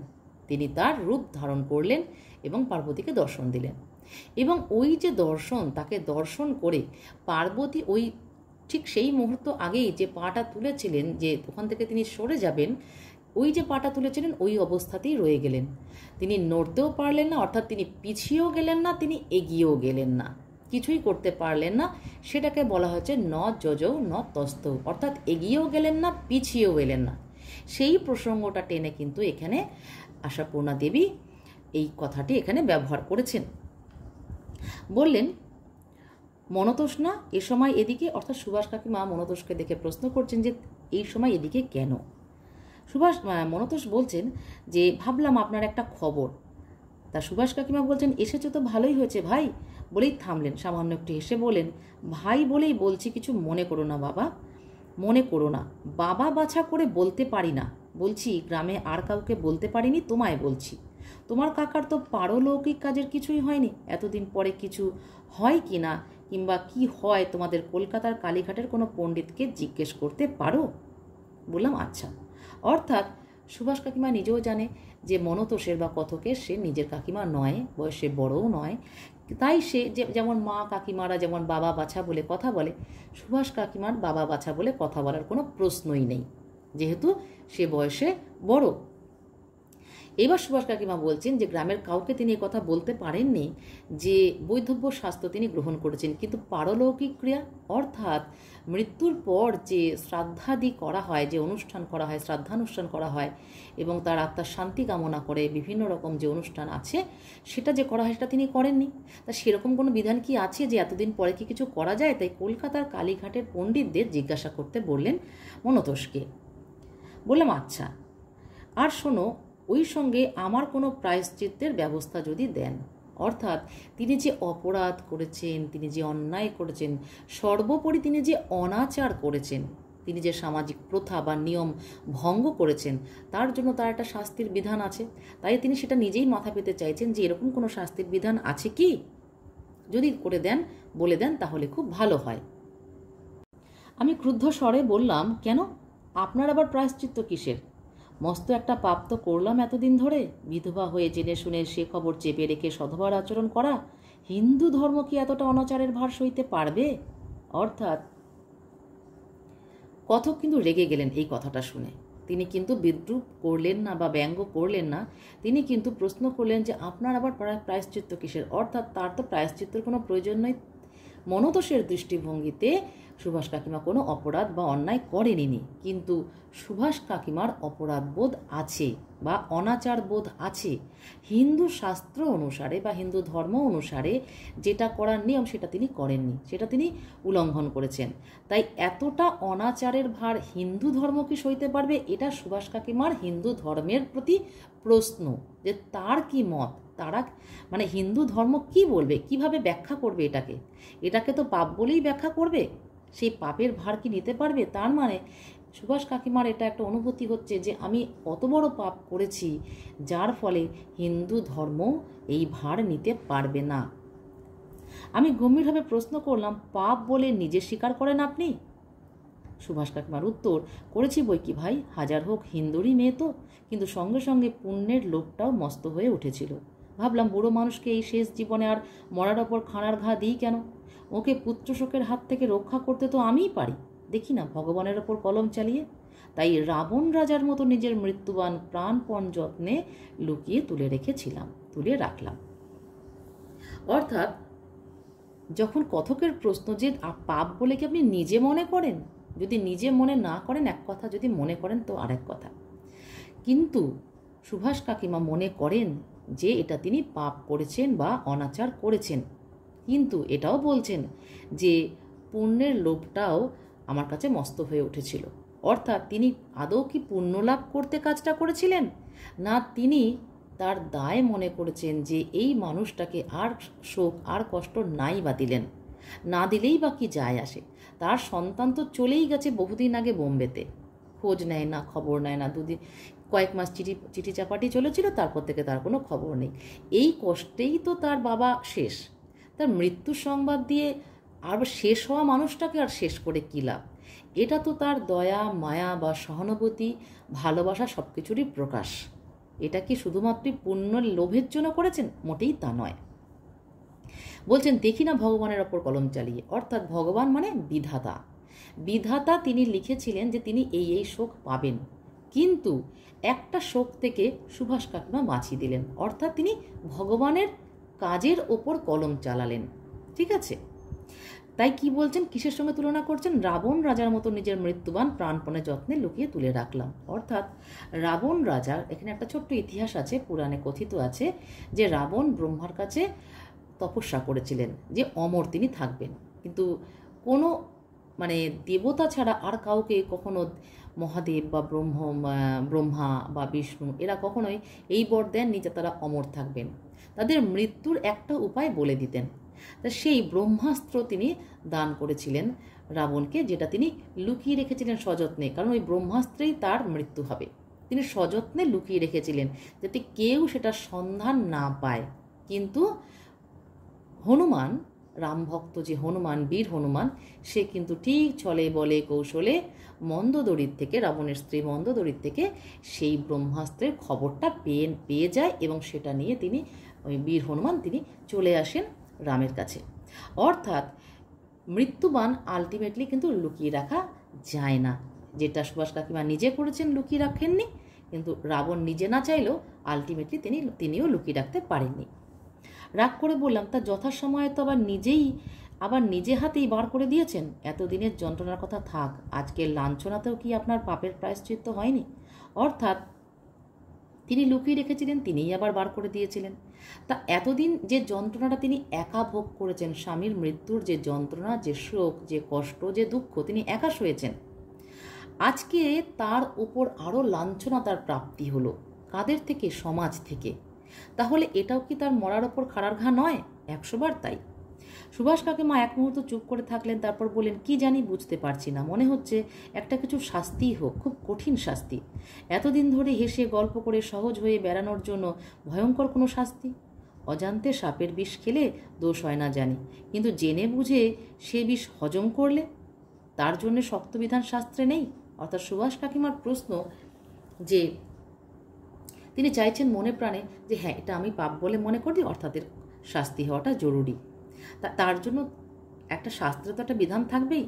তিনি তার রূপ ধারণ করলেন এবং পার্বতীকে দর্শন দিলেন। এবং ওই যে দর্শন, তাকে দর্শন করে পার্বতী ওই ঠিক সেই মুহূর্ত আগেই যে পাটা তুলেছিলেন, যে ওখান থেকে তিনি সরে যাবেন, ওই যে পাটা তুলেছিলেন ওই অবস্থাতেই রয়ে গেলেন। তিনি নড়তেও পারলেন না, অর্থাৎ তিনি পিছিয়েও গেলেন না, তিনি এগিয়েও গেলেন না। কিছুই করতে পারলেন না, সেটাকে বলা হচ্ছে ন যজৌ ন তস্তৌ, অর্থাৎ এগিয়েও গেলেন না, পিছিয়েও এলেন না। সেই প্রসঙ্গটা টেনে কিন্তু এখানে আশাপূর্ণা দেবী এই কথাটি এখানে ব্যবহার করেছেন। বললেন, মনতোষ না এ সময় এদিকে, অর্থাৎ সুভাষ কাকিমা মনতোষকে দেখে প্রশ্ন করছেন যে এই সময় এদিকে কেন। মনতোষ বলছেন যে ভাবলাম আপনার একটা খবর। তা সুভাষ কাকিমা বলছেন, এসেছো তো ভালোই হয়েছে ভাই, বলেই থামলেন। সামান্য একটু হেসে বলেন, ভাই বলেই বলছি, কিছু মনে করো না বাবা, মনে করো না। বাবা বাছা করে বলতে পারি না, বলছি গ্রামে আর কাউকে বলতে পারিনি, তোমায় বলছি। তোমার কাকার তো পারলৌকিক কাজের কিছুই হয়নি, এতদিন পরে কিছু হয় কি না, কিংবা কি হয় তোমাদের কলকাতার কালীঘাটের কোনো পণ্ডিতকে জিজ্ঞেস করতে পারো। বললাম আচ্ছা। অর্থাৎ সুভাষ কাকিমা নিজেও জানে যে মনতোষের বা কথকের সে নিজের কাকিমা নয়, বয়সে বড়ও নয়, তাই সে যেমন মা কাকিমারা যেমন বাবা বাছা বলে কথা বলে, সুভাষ কাকিমার বাবা বাছা বলে কথা বলার কোনো প্রশ্নই নেই, যেহেতু সে বয়সে বড়। এবার সুভাষ কাকিমা বলছেন যে গ্রামের কাউকে তিনি কথা বলতে পারেননি যে বৈধব্য শাস্ত্র তিনি গ্রহণ করেছেন, কিন্তু পারলৌকিক ক্রিয়া অর্থাৎ মৃত্যুর পর যে শ্রাদ্ধাদি করা হয়, যে অনুষ্ঠান করা হয়, শ্রাদ্ধানুষ্ঠান করা হয় এবং তার আত্মার শান্তি কামনা করে বিভিন্ন রকম যে অনুষ্ঠান আছে সেটা যে করা হয় সেটা তিনি করেননি। তা সেরকম কোনো বিধান কি আছে যে এতদিন পরে কি কিছু করা যায়? তাই কলকাতার কালীঘাটের পণ্ডিতদের জিজ্ঞাসা করতে বললেন মনতোষকে। বললাম আচ্ছা, আর শোনো, ওই সঙ্গে আমার কোনো প্রায়শ্চিত্তের ব্যবস্থা যদি দেন, অর্থাৎ তিনি যে অপরাধ করেছেন, তিনি যে অন্যায় করেছেন, সর্বোপরি তিনি যে অনাচার করেছেন, তিনি যে সামাজিক প্রথা বা নিয়ম ভঙ্গ করেছেন, তার জন্য তার একটা শাস্তির বিধান আছে। তাই তিনি সেটা নিজেই মাথা পেতে চাইছেন যে এরকম কোনো শাস্তির বিধান আছে কি, যদি করে দেন, বলে দেন, তাহলে খুব ভালো হয়। আমি ক্রুদ্ধ স্বরে বললাম, কেন, আপনার আবার প্রায়শ্চিত্ত কিসের? মস্ত একটা পাপ তো করলাম এতদিন ধরে, বিধবা হয়ে জেনে শুনে সে খবর চেপে রেখে সধবার আচরণ করা। হিন্দু ধর্ম কি এতটা অনাচারের ভার সইতে পারবে? অর্থাৎ কথক কিন্তু রেগে গেলেন এই কথাটা শুনে। তিনি কিন্তু বিদ্রুপ করলেন না বা ব্যঙ্গ করলেন না, তিনি কিন্তু প্রশ্ন করলেন যে আপনার আবার প্রায়শ্চিত্ত কিসের? অর্থাৎ তার তো প্রায়শ্চিত্তের কোনো প্রয়োজন নেই। মনতোষের দৃষ্টিভঙ্গিতে সুভাষ কাকিমা কোনো অপরাধ বা অন্যায় করেনি, কিন্তু সুভাষ কাকিমার অপরাধ বোধ আছে বা অনাচার বোধ আছে। হিন্দু শাস্ত্র অনুসারে বা হিন্দু ধর্ম অনুসারে যেটা করার নিয়ম সেটা তিনি করেননি, সেটা তিনি উল্লঙ্ঘন করেছেন। তাই এতটা অনাচারের ভার হিন্দু ধর্ম কি সইতে পারবে? এটা সুভাষ কাকিমার হিন্দু ধর্মের প্রতি প্রশ্ন, যে তার কি মত, তারা মানে হিন্দু ধর্ম কি বলবে, কিভাবে ব্যাখ্যা করবে এটাকে। এটাকে তো পাপ বলেই ব্যাখ্যা করবে, সেই পাপের ভার কি নিতে পারবে? তার মানে সুভাষ কাকিমার এটা একটা অনুভূতি হচ্ছে যে আমি অত বড় পাপ করেছি যার ফলে হিন্দু ধর্ম এই ভার নিতে পারবে না। আমি গম্ভীরভাবে প্রশ্ন করলাম, পাপ বলে নিজে স্বীকার করেন আপনি? সুভাষ কাকিমার উত্তর, করেছি বই কি ভাই, হাজার হোক হিন্দুরই মেয়ে তো, কিন্তু সঙ্গে সঙ্গে পুণ্যের লোভটাও মস্ত হয়ে উঠেছিল। ভাবলাম বুড়ো মানুষকে এই শেষ জীবনে আর মরার ওপর খানার ঘা দিই কেন, ওকে পুত্রশোকের হাত থেকে রক্ষা করতে তো আমিই পারি, দেখি না ভগবানের ওপর কলম চালিয়ে। তাই রাবণ রাজার মতো নিজের মৃত্যুবান প্রাণপণ যত্নে লুকিয়ে তুলে রাখলাম। অর্থাৎ যখন কথকের প্রশ্ন যে পাপ বলে কি আপনি নিজে মনে করেন, যদি নিজে মনে না করেন এক কথা, যদি মনে করেন তো আরেক কথা, কিন্তু সুভাষ কাকিমা মনে করেন যে এটা তিনি পাপ করেছেন বা অনাচার করেছেন, কিন্তু এটাও বলছেন যে পুণ্যের লোভটাও আমার কাছে মস্ত হয়ে উঠেছিল। অর্থাৎ তিনি আদৌ কি পুণ্য লাভ করতে কাজটা করেছিলেন, না তিনি তার দায় মনে করেছেন যে এই মানুষটাকে আর শোক আর কষ্ট নাই বা দিলেন, না দিলেই বা কি যায় আসে, তার সন্তান তো চলেই গেছে বহুদিন আগে বোম্বেতে, খোঁজ নেয় না, খবর নেয় না, কয়েক মাস চিঠি চাপাটি চলেছিল, তারপর থেকে তার কোনো খবর নেই। এই কষ্টেই তো তার বাবা শেষ, তার মৃত্যুর সংবাদ দিয়ে আর শেষ হওয়া মানুষটাকে আর শেষ করে কী লাভ? এটা তো তার দয়া মায়া বা সহানুভূতি ভালোবাসা সব কিছুরই প্রকাশ। এটা কি শুধুমাত্রই পুণ্যের লোভের জন্য করেছেন? মোটেই তা নয়। বলছেন দেখি না ভগবানের ওপর কলম চালিয়ে, অর্থাৎ ভগবান মানে বিধাতা। বিধাতা তিনি লিখেছিলেন যে তিনি এই শোক পাবেন, কিন্তু একটা শোক থেকে সুভাষ কাকিমা বাঁচিয়ে দিলেন, অর্থাৎ তিনি ভগবানের কাজের ওপর কলম চালালেন। ঠিক আছে? তাই কি বলছেন, কিসের সঙ্গে তুলনা করছেন? রাবণ রাজার মতো নিজের মৃত্যুবান প্রাণপণে যত্নে লুকিয়ে তুলে রাখলাম। অর্থাৎ রাবণ রাজার এখানে একটা ছোট্ট ইতিহাস আছে, পুরাণে কথিত আছে যে রাবণ ব্রহ্মার কাছে তপস্যা করেছিলেন যে অমর তিনি থাকবেন, কিন্তু কোনো মানে দেবতা ছাড়া আর কাউকে কখনো মহাদেব বা ব্রহ্মা বা বিষ্ণু এরা কখনোই এই বর দেননি যে তারা অমর থাকবেন। তাদের মৃত্যুর একটা উপায় বলে দিতেন। তা সেই ব্রহ্মাস্ত্র তিনি দান করেছিলেন রাবণকে, যেটা তিনি লুকিয়ে রেখেছিলেন সযত্নে, কারণ ওই ব্রহ্মাস্ত্রেই তার মৃত্যু হবে। তিনি সযত্নে লুকিয়ে রেখেছিলেন যাতে কেউ সেটা সন্ধান না পায়। কিন্তু হনুমান, রামভক্ত যে হনুমান, বীর হনুমান, সে কিন্তু ঠিক ছলে বলে কৌশলে মন্দোদরীর থেকে, রাবণের স্ত্রী মন্দোদরীর থেকে সেই ব্রহ্মাস্ত্রের খবরটা পেয়ে যায় এবং সেটা নিয়ে তিনি, ওই বীর হনুমান, তিনি চলে আসেন রামের কাছে। অর্থাৎ মৃত্যুবান আলটিমেটলি কিন্তু লুকিয়ে রাখা যায় না, যেটা সুভাষ কাকিমা নিজে করেছেন, লুকিয়ে রাখেননি, কিন্তু রাবণ নিজে না চাইলেও আলটিমেটলি তিনিও লুকিয়ে রাখতে পারেননি। রাগ করে বললাম, তা যথাসময়ে তো আবার নিজে হাতেই বার করে দিয়েছেন। এতদিনের যন্ত্রণার কথা থাক, আজকের লাঞ্ছনাতেও কি আপনার পাপের প্রায়শ্চিত্ত হয়নি? অর্থাৎ তিনি লুকিয়ে রেখেছিলেন, তিনিই আবার বার করে দিয়েছিলেন। তা এতদিন যে যন্ত্রণাটা তিনি একা ভোগ করেছেন, স্বামীর মৃত্যুর যে যন্ত্রণা, যে শোক, যে কষ্ট, যে দুঃখ, তিনি একা সয়েছেন। আজকে তার উপর আরও লাঞ্ছনা তার প্রাপ্তি হলো। কাদের থেকে? সমাজ থেকে। তাহলে এটাও কি তার মরার ওপর খাড়ার ঘা নয়? 100 বার তাই। সুভাষ কাকিমা এক মুহূর্ত চুপ করে থাকলেন, তারপর বললেন, কি জানি, বুঝতে পারছি না, মনে হচ্ছে একটা কিছু শাস্তিই হোক, খুব কঠিন শাস্তি। এতদিন ধরে হেসে গল্প করে সহজ হয়ে বেড়ানোর জন্য ভয়ঙ্কর কোনো শাস্তি। অজান্তে সাপের বিষ খেলে দোষ হয় না জানি, কিন্তু জেনে বুঝে সে বিষ হজম করলে তার জন্য শক্ত বিধান শাস্ত্রে নেই। অর্থাৎ সুভাষ কাকিমার প্রশ্ন যে তিনি চাইছেন মনে প্রাণে যে হ্যাঁ, এটা আমি পাপ বলে মনে করি, অর্থাৎ এর শাস্তি হওয়াটা জরুরি। তার জন্য একটা শাস্ত্রে তো একটা বিধান থাকবেই।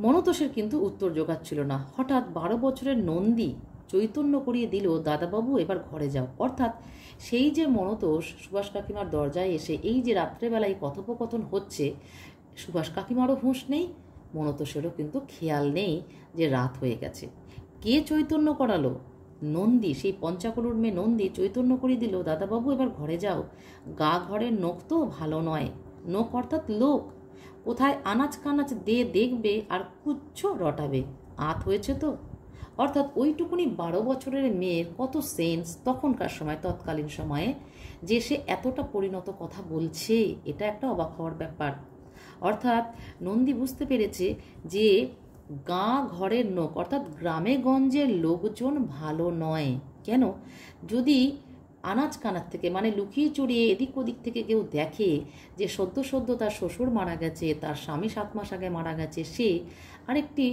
মনতোষের কিন্তু উত্তর জোগাচ্ছিল না। হঠাৎ 12 বছরের নন্দী চৈতন্য করিয়ে দিল, দাদাবাবু এবার ঘরে যাও। অর্থাৎ সেই যে মনতোষ সুভাষ কাকিমার দরজায় এসে এই যে রাত্রেবেলায় কথোপকথন হচ্ছে, সুভাষ কাকিমারও হুঁশ নেই, মনতোষেরও কিন্তু খেয়াল নেই যে রাত হয়ে গেছে। কে চৈতন্য করালো? নন্দী, সেই পঞ্চাকরুর মেয়ে নন্দী চৈতন্য করে দিল, দাদাবাবু এবার ঘরে যাও। গা ঘরের নোখ তো ভালো নয়, নোখ অর্থাৎ লোক, কোথায় আনাজ কানাজ দেখবে আর কুচ্ছ রটাবে। আত হয়েছে তো। অর্থাৎ ওইটুকুনি 12 বছরের মেয়ের কত সেন্স তখনকার সময়, তৎকালীন সময়ে, যে সে এতটা পরিণত কথা বলছে, এটা একটা অবাক হওয়ার ব্যাপার। অর্থাৎ নন্দী বুঝতে পেরেছে যে গা ঘরের নোক, অর্থাৎ গ্রামে গঞ্জের লোকজন ভালো নয়। কেন? যদি আনাজ কানাজ থেকে, মানে লুকিয়ে চুরিয়ে এদিক ওদিক থেকে কেউ দেখে যে সদ্য তার শ্বশুর মারা গেছে, তার স্বামী 7 মাস আগে মারা গেছে, সে আরেকটি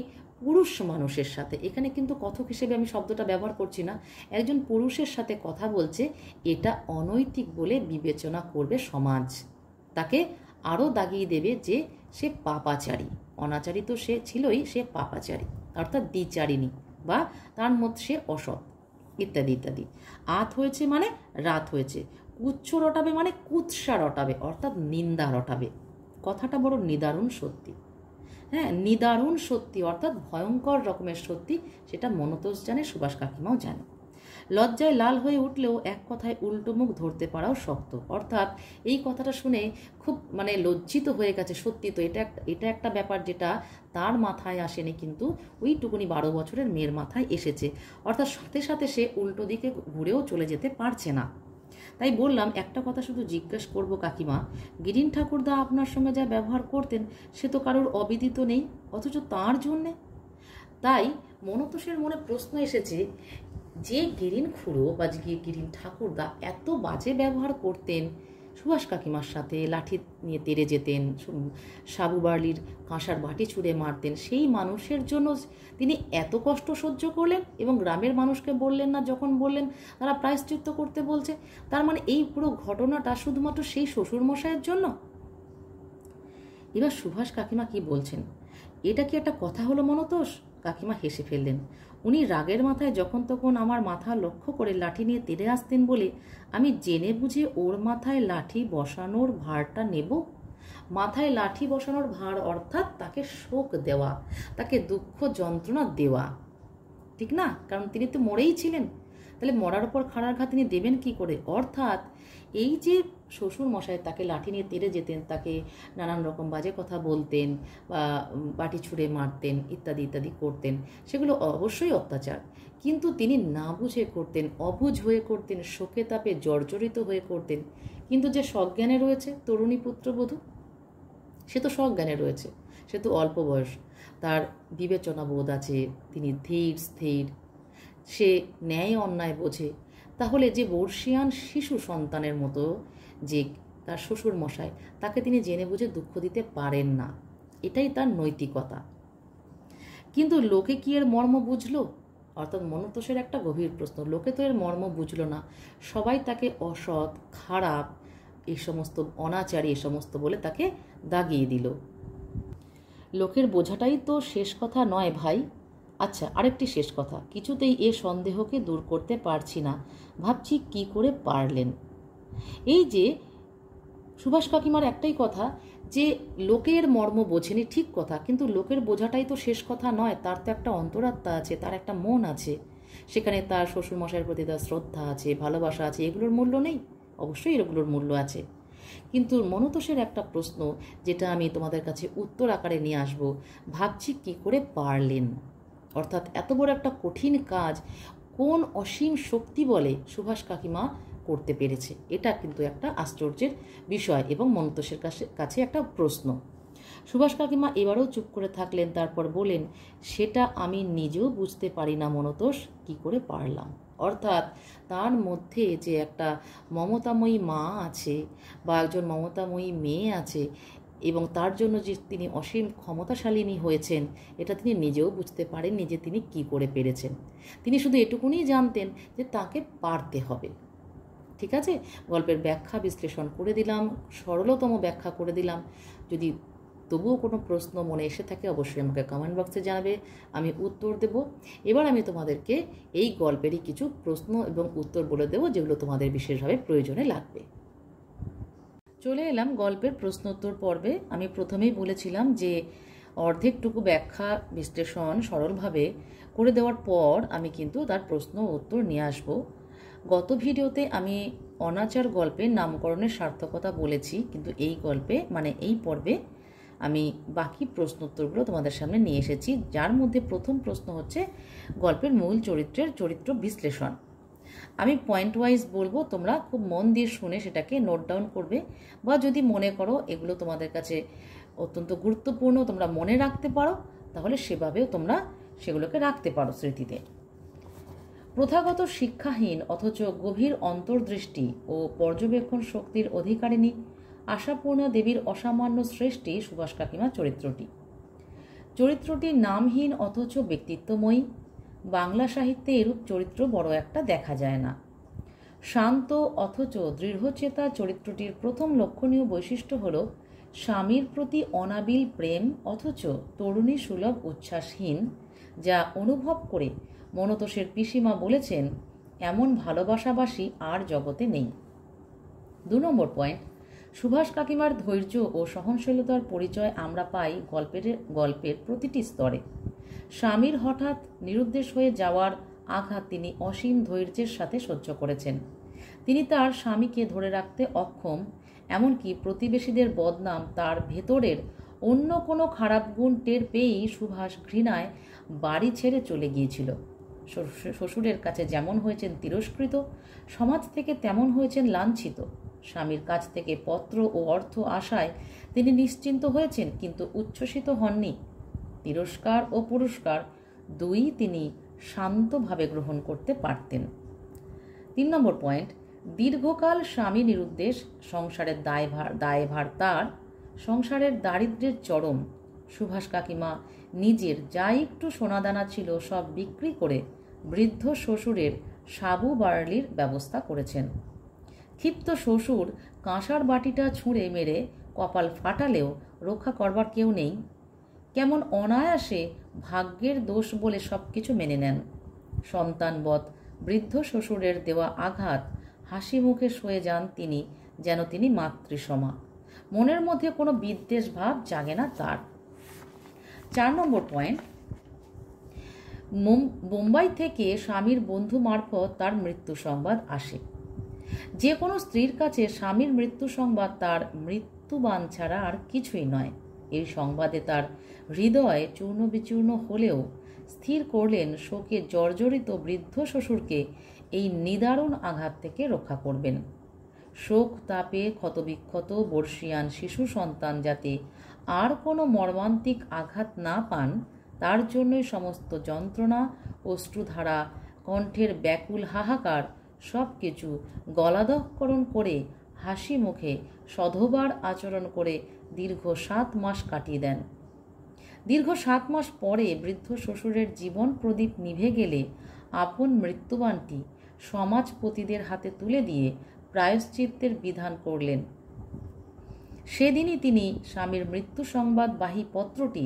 পুরুষ মানুষের সাথে, এখানে কিন্তু কথক হিসেবে আমি শব্দটা ব্যবহার করছি না, একজন পুরুষের সাথে কথা বলছে, এটা অনৈতিক বলে বিবেচনা করবে সমাজ। তাকে আরও দাগিয়ে দেবে যে সে পাপাচারী। অনাচারী তো সে ছিলই, সে পাপাচারী, অর্থাৎ দ্বিচারিণী, বা তার মধ্যে সে অসৎ, ইত্যাদি ইত্যাদি। আত হয়েছে মানে রাত হয়েছে, কুচ্ছ রটাবে মানে কুৎসা রটাবে, অর্থাৎ নিন্দা রটাবে। কথাটা বড় নিদারুণ সত্যি। হ্যাঁ, নিদারুণ সত্যি, অর্থাৎ ভয়ঙ্কর রকমের সত্যি। সেটা মনতোষ জানে, সুভাষ কাকিমাও জানে। লজ্জায় লাল হয়ে উঠলেও এক কথায় উল্টো মুখ ধরতে পারাও শক্ত। অর্থাৎ এই কথাটা শুনে খুব লজ্জিত হয়ে গেছে। সত্যি তো, এটা একটা ব্যাপার যেটা তার মাথায় আসেনি, কিন্তু ওইটুকুনি 12 বছরের মেয়ের মাথায় এসেছে। অর্থাৎ সাথে সাথে সে উল্টো দিকে ঘুরেও চলে যেতে পারছে না। তাই বললাম, একটা কথা শুধু জিজ্ঞেস করব কাকিমা, গিরিন ঠাকুরদা আপনার সঙ্গে যা ব্যবহার করতেন সে তো কারোর অবিদিত নেই, অথচ তার জন্যে। তাই মনতোষের মনে প্রশ্ন এসেছে, যে গিরিন খুড়ো বা গিরিন ঠাকুরদা এত বাজে ব্যবহার করতেন সুভাষ কাকিমার সাথে, লাঠি নিয়ে তেড়ে যেতেন, সাবু বার্লির কাঁসার বাটি ছুঁড়ে মারতেন, সেই মানুষের জন্য তিনি এত কষ্ট সহ্য করলেন এবং গ্রামের মানুষকে বললেন না, যখন বললেন তারা প্রায়শ্চিত্ত করতে বলছে। তার মানে এই পুরো ঘটনাটা শুধুমাত্র সেই শ্বশুরমশাইয়ের জন্য। এবার সুভাষ কাকিমা কি বলছেন, এটা কি একটা কথা হলো মনতোষ? কাকিমা হেসে ফেললেন। উনি রাগের মাথায় যখন তখন আমার মাথা লক্ষ্য করে লাঠি নিয়ে তেড়ে আসতেন বলে আমি জেনে বুঝে ওর মাথায় লাঠি বসানোর ভারটা নেব? মাথায় লাঠি বসানোর ভার অর্থাৎ তাকে শোক দেওয়া, তাকে দুঃখ যন্ত্রণা দেওয়া, ঠিক না? কারণ তিনি তো মরেই ছিলেন, তাহলে মরার পর খাড়ার ঘা তিনি দেবেন কি করে? অর্থাৎ এই যে শ্বশুর মশাই তাকে লাঠি নিয়ে তেড়ে যেতেন, তাকে নানান রকম বাজে কথা বলতেন বা বাটি ছুঁড়ে মারতেন ইত্যাদি ইত্যাদি করতেন, সেগুলো অবশ্যই অত্যাচার, কিন্তু তিনি না বুঝে করতেন, অবুঝ হয়ে করতেন, শোকে তাপে জর্জরিত হয়ে করতেন। কিন্তু যে সজ্ঞানে রয়েছে তরুণী পুত্রবধূ, সে তো সজ্ঞানে রয়েছে, সে তো অল্প বয়স, তার বিবেচনা বোধ আছে, তিনি ধীর স্থির, সে ন্যায় অন্যায় বোঝে। তাহলে যে বর্ষিয়ান শিশু সন্তানের মতো যে তার শ্বশুর মশাই, তাকে তিনি জেনে বুঝে দুঃখ দিতে পারেন না, এটাই তার নৈতিকতা। কিন্তু লোকে কি এর মর্ম বুঝলো? অর্থাৎ মনতোষের একটা গভীর প্রশ্ন, লোকে তো এর মর্ম বুঝলো না, সবাই তাকে অসৎ, খারাপ, এই সমস্ত অনাচারী, এই সমস্ত বলে তাকে দাগিয়ে দিল। লোকের বোঝাটাই তো শেষ কথা নয় ভাই। আচ্ছা, আরেকটি শেষ কথা, কিছুতেই এ সন্দেহকে দূর করতে পারছি না, ভাবছি কি করে পারলেন। এই যে সুভাষ কাকিমার একটাই কথা যে লোকের মর্ম বোঝেনি, ঠিক কথা, কিন্তু লোকের বোঝাটাই তো শেষ কথা নয়, তার তো একটা অন্তরাত্মা আছে, তার একটা মন আছে, সেখানে তার শ্বশুরমশাইয়ের প্রতি তার শ্রদ্ধা আছে, ভালোবাসা আছে, এগুলোর মূল্য নেই? অবশ্যই এগুলোর মূল্য আছে। কিন্তু মনতোষের একটা প্রশ্ন, যেটা আমি তোমাদের কাছে উত্তর আকারে নিয়ে আসব, ভাবছি কি করে পারলেন। অর্থাৎ এত বড় একটা কঠিন কাজ কোন অসীম শক্তি বলে সুভাষ কাকিমা করতে পেরেছে, এটা কিন্তু একটা আশ্চর্যের বিষয় এবং মনতোষের কাছে একটা প্রশ্ন। সুভাষ কাকিমা এবারও চুপ করে থাকলেন, তারপর বলেন, সেটা আমি নিজেও বুঝতে পারি না মনতোষ, কি করে পারলাম। অর্থাৎ তার মধ্যে যে একটা মমতাময়ী মা আছে বা একজন মমতাময়ী মেয়ে আছে, এবং তার জন্য যে তিনি অসীম ক্ষমতাশালিনী হয়েছেন, এটা তিনি নিজেও বুঝতে পারেননি যে তিনি কি করে পেরেছেন। তিনি শুধু এটুকুনি জানতেন যে তাকে পারতে হবে। ঠিক আছে, গল্পের ব্যাখ্যা বিশ্লেষণ করে দিলাম, সরলতম ব্যাখ্যা করে দিলাম। যদি তবুও কোনো প্রশ্ন মনে এসে থাকে অবশ্যই আমাকে কমেন্ট বক্সে জানাবে, আমি উত্তর দেব। এবার আমি তোমাদেরকে এই গল্পেরই কিছু প্রশ্ন এবং উত্তর বলে দেবো, যেগুলো তোমাদের বিশেষভাবে প্রয়োজনে লাগবে। চলে এলাম গল্পের প্রশ্ন উত্তর পর্বে। আমি প্রথমেই বলেছিলাম যে অর্ধেকটুকু ব্যাখ্যা বিশ্লেষণ সরলভাবে করে দেওয়ার পর আমি কিন্তু তার প্রশ্ন উত্তর নিয়ে আসব। গত ভিডিওতে আমি অনাচার গল্পের নামকরণের সার্থকতা বলেছি, কিন্তু এই গল্পে মানে এই পর্বে আমি বাকি প্রশ্ন উত্তরগুলো তোমাদের সামনে নিয়ে এসেছি, যার মধ্যে প্রথম প্রশ্ন হচ্ছে গল্পের মূল চরিত্রের চরিত্র বিশ্লেষণ। আমি পয়েন্ট ওয়াইজ বলবো, তোমরা খুব মন দিয়ে শুনে সেটাকে নোট ডাউন করবে, বা যদি মনে করো এগুলো তোমাদের কাছে অত্যন্ত গুরুত্বপূর্ণ, তোমরা মনে রাখতে পারো, তাহলে সেভাবেও তোমরা সেগুলোকে রাখতে পারো স্মৃতিতে। প্রথাগত শিক্ষাহীন অথচ গভীর অন্তর্দৃষ্টি ও পর্যবেক্ষণ শক্তির অধিকারিণী আশাপূর্ণা দেবীর অসামান্য সৃষ্টি সুভাষ কাকিমা চরিত্রটি নামহীন অথচ ব্যক্তিত্বময়ী। বাংলা সাহিত্যে এরূপ চরিত্র বড় একটা দেখা যায় না। শান্ত অথচ দৃঢ়চেতা চরিত্রটির প্রথম লক্ষণীয় বৈশিষ্ট্য হল স্বামীর প্রতি অনাবিল প্রেম অথচ তরুণী সুলভ উচ্ছ্বাসহীন, যা অনুভব করে মনতোষের পিসিমা বলেছেন, এমন ভালোবাসাবাসী আর জগতে নেই। 2 নম্বর পয়েন্ট, সুভাষ কাকিমার ধৈর্য ও সহনশীলতার পরিচয় আমরা পাই গল্পের প্রতিটি স্তরে। স্বামীর হঠাৎ নিরুদ্দেশ হয়ে যাওয়ার আঘাত তিনি অসীম ধৈর্যের সাথে সহ্য করেছেন। তিনি তার স্বামীকে ধরে রাখতে অক্ষম, এমনকি প্রতিবেশীদের বদনাম, তার ভেতরের অন্য কোনো খারাপ গুণ টের পেয়েই সুভাষ ঘৃণায় বাড়ি ছেড়ে চলে গিয়েছিল। শ্বশুরের কাছে যেমন হয়েছেন তিরস্কৃত, সমাজ থেকে তেমন হয়েছেন লাঞ্ছিত। স্বামীর কাছ থেকে পত্র ও অর্থ আশায় তিনি নিশ্চিন্ত হয়েছেন, কিন্তু উচ্ছ্বসিত হননি। তিরস্কার ও পুরস্কার দুই তিনি শান্তভাবে গ্রহণ করতে পারতেন। 3 নম্বর পয়েন্ট, দীর্ঘকাল স্বামী নিরুদ্দেশ, সংসারের দায়ভার তার, সংসারের দারিদ্র্যের চরম। সুভাষ কাকিমা নিজের যা একটু সোনাদানা ছিল সব বিক্রি করে বৃদ্ধ শ্বশুরের সাবু বার্লির ব্যবস্থা করেছেন। ক্ষিপ্ত শ্বশুর কাঁসার বাটিটা ছুঁড়ে মেরে কপাল ফাটালেও রক্ষা করবার কেউ নেই। কেমন অনায়াসে ভাগ্যের দোষ বলে সব কিছু মেনে নেন। সন্তানবৎ বৃদ্ধ শ্বশুরের দেওয়া আঘাত হাসি মুখে সয়ে যান তিনি, যেন তিনি মাতৃসমা। মনের মধ্যে কোনো বিদ্বেষ ভাব জাগে না তার। 4 নম্বর পয়েন্ট, বোম্বাই থেকে স্বামীর বন্ধু মারফত তার মৃত্যু সংবাদ আসে। যে কোনো স্ত্রীর কাছে স্বামীর মৃত্যু সংবাদ তার মৃত্যুবান ছাড়া আর কিছুই নয়। এই সংবাদে তার হৃদয় চূর্ণ বিচূর্ণ হলেও স্থির করলেন শোকে জর্জরিত বৃদ্ধ শ্বশুরকে এই নিদারুণ আঘাত থেকে রক্ষা করবেন। শোক তাপে ক্ষতবিক্ষত বর্ষিয়ান শিশু সন্তান যাতে আর কোনো মর্মান্তিক আঘাত না পান, তার জন্যই সমস্ত যন্ত্রণা, অশ্রুধারা, কণ্ঠের ব্যাকুল হাহাকার সব কিছু গলাদকরণ করে হাসি মুখে সধবার আচরণ করে দীর্ঘ 7 মাস কাটিয়ে দেন। দীর্ঘ 7 মাস পরে বৃদ্ধ শ্বশুরের জীবন প্রদীপ নিভে গেলে আপন মৃত্যুবানটি সমাজপতিদের হাতে তুলে দিয়ে প্রায়শ্চিত্তের বিধান করলেন। সেদিনই তিনি স্বামীর মৃত্যু সংবাদবাহী পত্রটি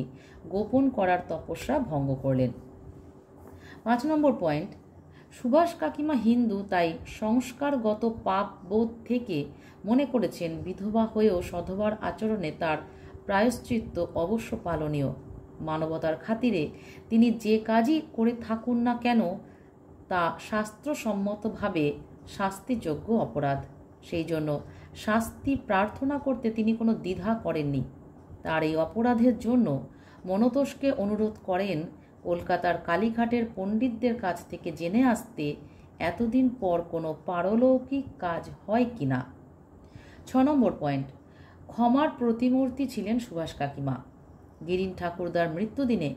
গোপন করার তপস্যা ভঙ্গ করলেন। 5 নম্বর পয়েন্ট, সুভাষ কাকিমা হিন্দু, তাই সংস্কারগত পাপ বোধ থেকে মনে করেছেন বিধবা হয়েও সধবার আচরণে তার প্রায়শ্চিত্ত অবশ্য পালনীয়। মানবতার খাতিরে তিনি যে কাজই করে থাকুন না কেন তা শাস্ত্রসম্মতভাবে শাস্তিযোগ্য অপরাধ। সেই জন্য শাস্তি প্রার্থনা করতে তিনি কোনো দ্বিধা করেননি। তার এই অপরাধের জন্য মনতোষকে অনুরোধ করেন কলকাতার কালীঘাটের পণ্ডিতদের কাছ থেকে জেনে আসতে এতদিন পর কোনো পারলৌকিক কাজ হয় কি না। 6 নম্বর পয়েন্ট, ক্ষমার প্রতিমূর্তি ছিলেন সুভাষ কাকিমা। গিরিন ঠাকুরদার মৃত্যুদিনে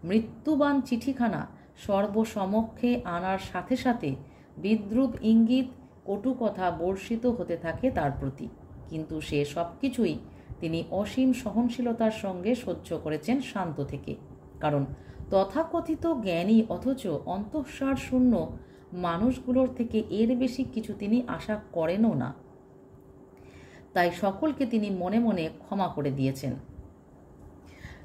মৃত্যুবান চিঠিখানা সর্বসমক্ষে আনার সাথে সাথে বিদ্রূপ ইঙ্গিত কটু কথা বর্ষিত হতে থাকে তার প্রতি, কিন্তু সে সব কিছুই তিনি অসীম সহনশীলতার সঙ্গে সহ্য করেছেন শান্ত থেকে। কারণ তথাকথিত জ্ঞানী অথচ অন্তঃসার শূন্য মানুষগুলোর থেকে এর বেশি কিছু তিনি আশা করেনও না। তাই সকলকে তিনি মনে মনে ক্ষমা করে দিয়েছেন।